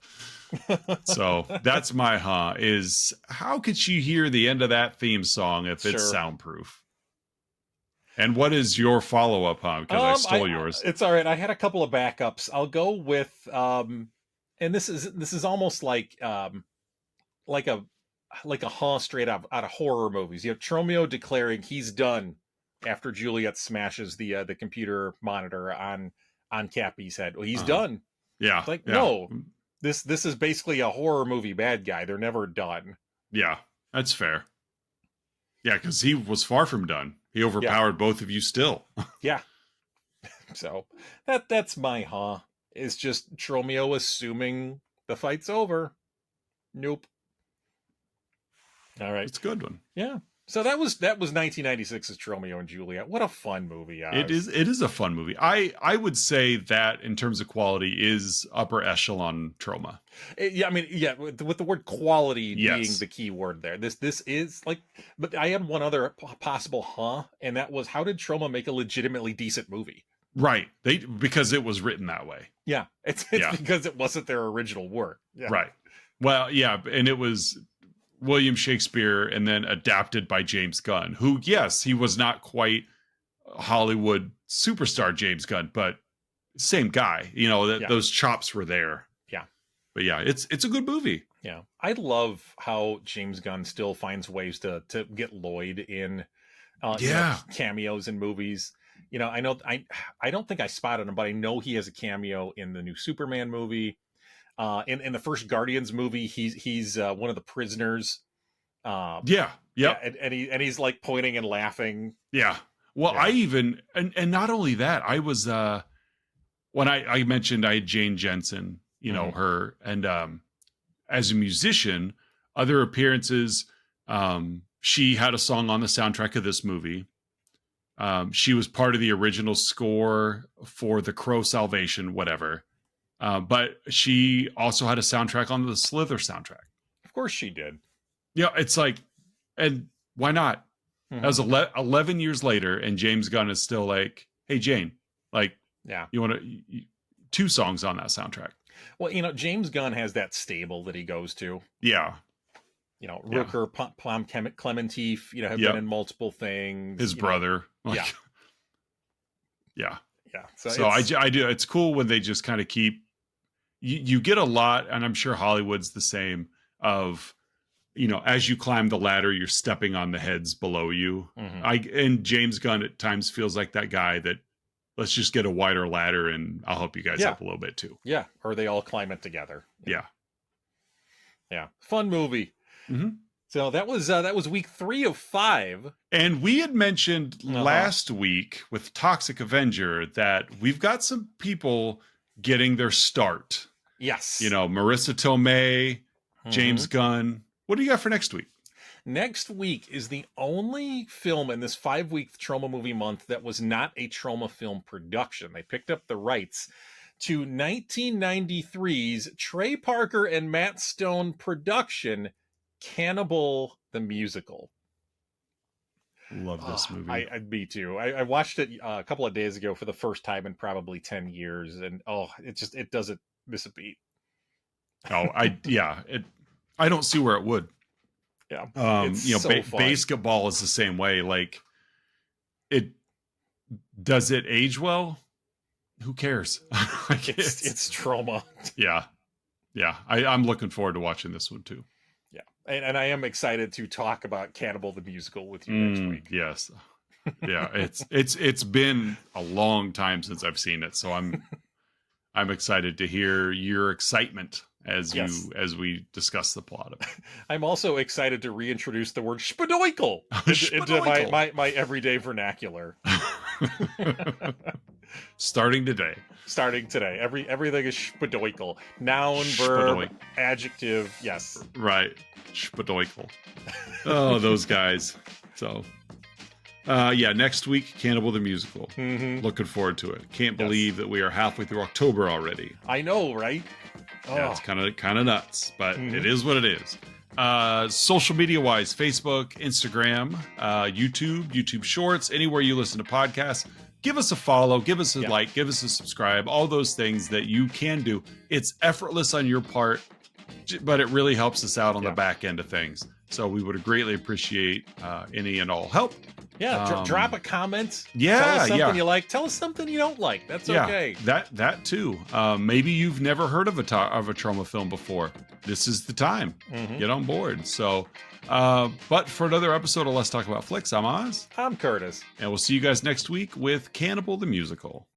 So that's my is how could she hear the end of that theme song if it's soundproof? And what is your follow-up, because I stole yours. It's all right. I had a couple of backups. I'll go with and this is almost like a straight out of horror movies. You have Tromeo declaring he's done after Juliet smashes the computer monitor on Cappy's head. Well, he's done. Yeah. No, this is basically a horror movie bad guy. They're never done. Yeah, that's fair. Yeah, because he was far from done. He overpowered both of you still. Yeah. So that's my It's just Tromeo assuming the fight's over. Nope. All right. It's a good one. Yeah. So that was 1996's Tromeo and Juliet. What a fun movie. It is a fun movie. I would say that in terms of quality is upper echelon Troma. With the word quality being the key word there. This is like, but I had one other possible and that was, how did Troma make a legitimately decent movie? Right. Because it was written that way. Yeah. It's because it wasn't their original work. Yeah. Right. Well, yeah, and it was William Shakespeare and then adapted by James Gunn, who, yes, he was not quite Hollywood superstar James Gunn, but same guy. Those chops were there. Yeah. But yeah, it's a good movie. Yeah. I love how James Gunn still finds ways to get Lloyd in cameos in movies. I know I don't think I spotted him, but I know he has a cameo in the new Superman movie. In the first Guardians movie, he's one of the prisoners. And he's like pointing and laughing. Yeah. Well, I even and not only that, I was when I mentioned I had Jane Jensen, her, and as a musician, other appearances, she had a song on the soundtrack of this movie. She was part of the original score for The Crow Salvation, whatever. But she also had a soundtrack on the Slither soundtrack. Of course she did. Yeah, it's like, and why not? That was 11 years later, and James Gunn is still like, hey, Jane, Like, Yeah. you want to 2 songs on that soundtrack. Well, James Gunn has that stable that he goes to. Yeah. Rooker, Plum Clementif, have been in multiple things. His brother. Yeah. Yeah. Yeah. So I do. It's cool when they just kind of keep, you get a lot, and I'm sure Hollywood's the same, of, as you climb the ladder, you're stepping on the heads below you. Mm-hmm. And James Gunn at times feels like that guy that, let's just get a wider ladder and I'll help you guys up a little bit too. Yeah. Or they all climb it together. Yeah. Yeah. Fun movie. Mm-hmm. So that was week 3 of 5. And we had mentioned last week with Toxic Avenger that we've got some people getting their start. Yes. Marissa Tomei, James Gunn. What do you got for next week? Next week is the only film in this 5-week Troma movie month that was not a Troma film production. They picked up the rights to 1993's Trey Parker and Matt Stone production, Cannibal the Musical. Love this movie. Me too. I watched it a couple of days ago for the first time in probably 10 years, and it doesn't miss a beat. I don't see where it would. Yeah. Basketball is the same way. Like, does it age well? Who cares? It's Troma. Yeah. I'm looking forward to watching this one too. Yeah. And I am excited to talk about Cannibal the Musical with you next week. Yes. Yeah. It's been a long time since I've seen it. So I'm excited to hear your excitement as we discuss the plot of it. I'm also excited to reintroduce the word spadoikel into my everyday vernacular. Starting today. Everything is spadoikel. Noun, verb, adjective. Yes. Right. Spadoikel. Oh, those guys. So, next week, Cannibal the Musical. Mm-hmm. Looking forward to it. Can't believe that we are halfway through October already. I know, right? Yeah, it's kind of nuts, but it is what it is. Social media wise, Facebook, Instagram, YouTube Shorts, anywhere you listen to podcasts, give us a follow, give us a like, give us a subscribe, all those things that you can do. It's effortless on your part, but it really helps us out on the back end of things. So we would greatly appreciate any and all help. Yeah, drop a comment. Yeah, tell us something you like. Tell us something you don't like. That's okay. That too. Maybe you've never heard of a Troma film before. This is the time. Get on board. So, but for another episode of Let's Talk About Flicks, I'm Oz. I'm Curtis. And we'll see you guys next week with Cannibal the Musical.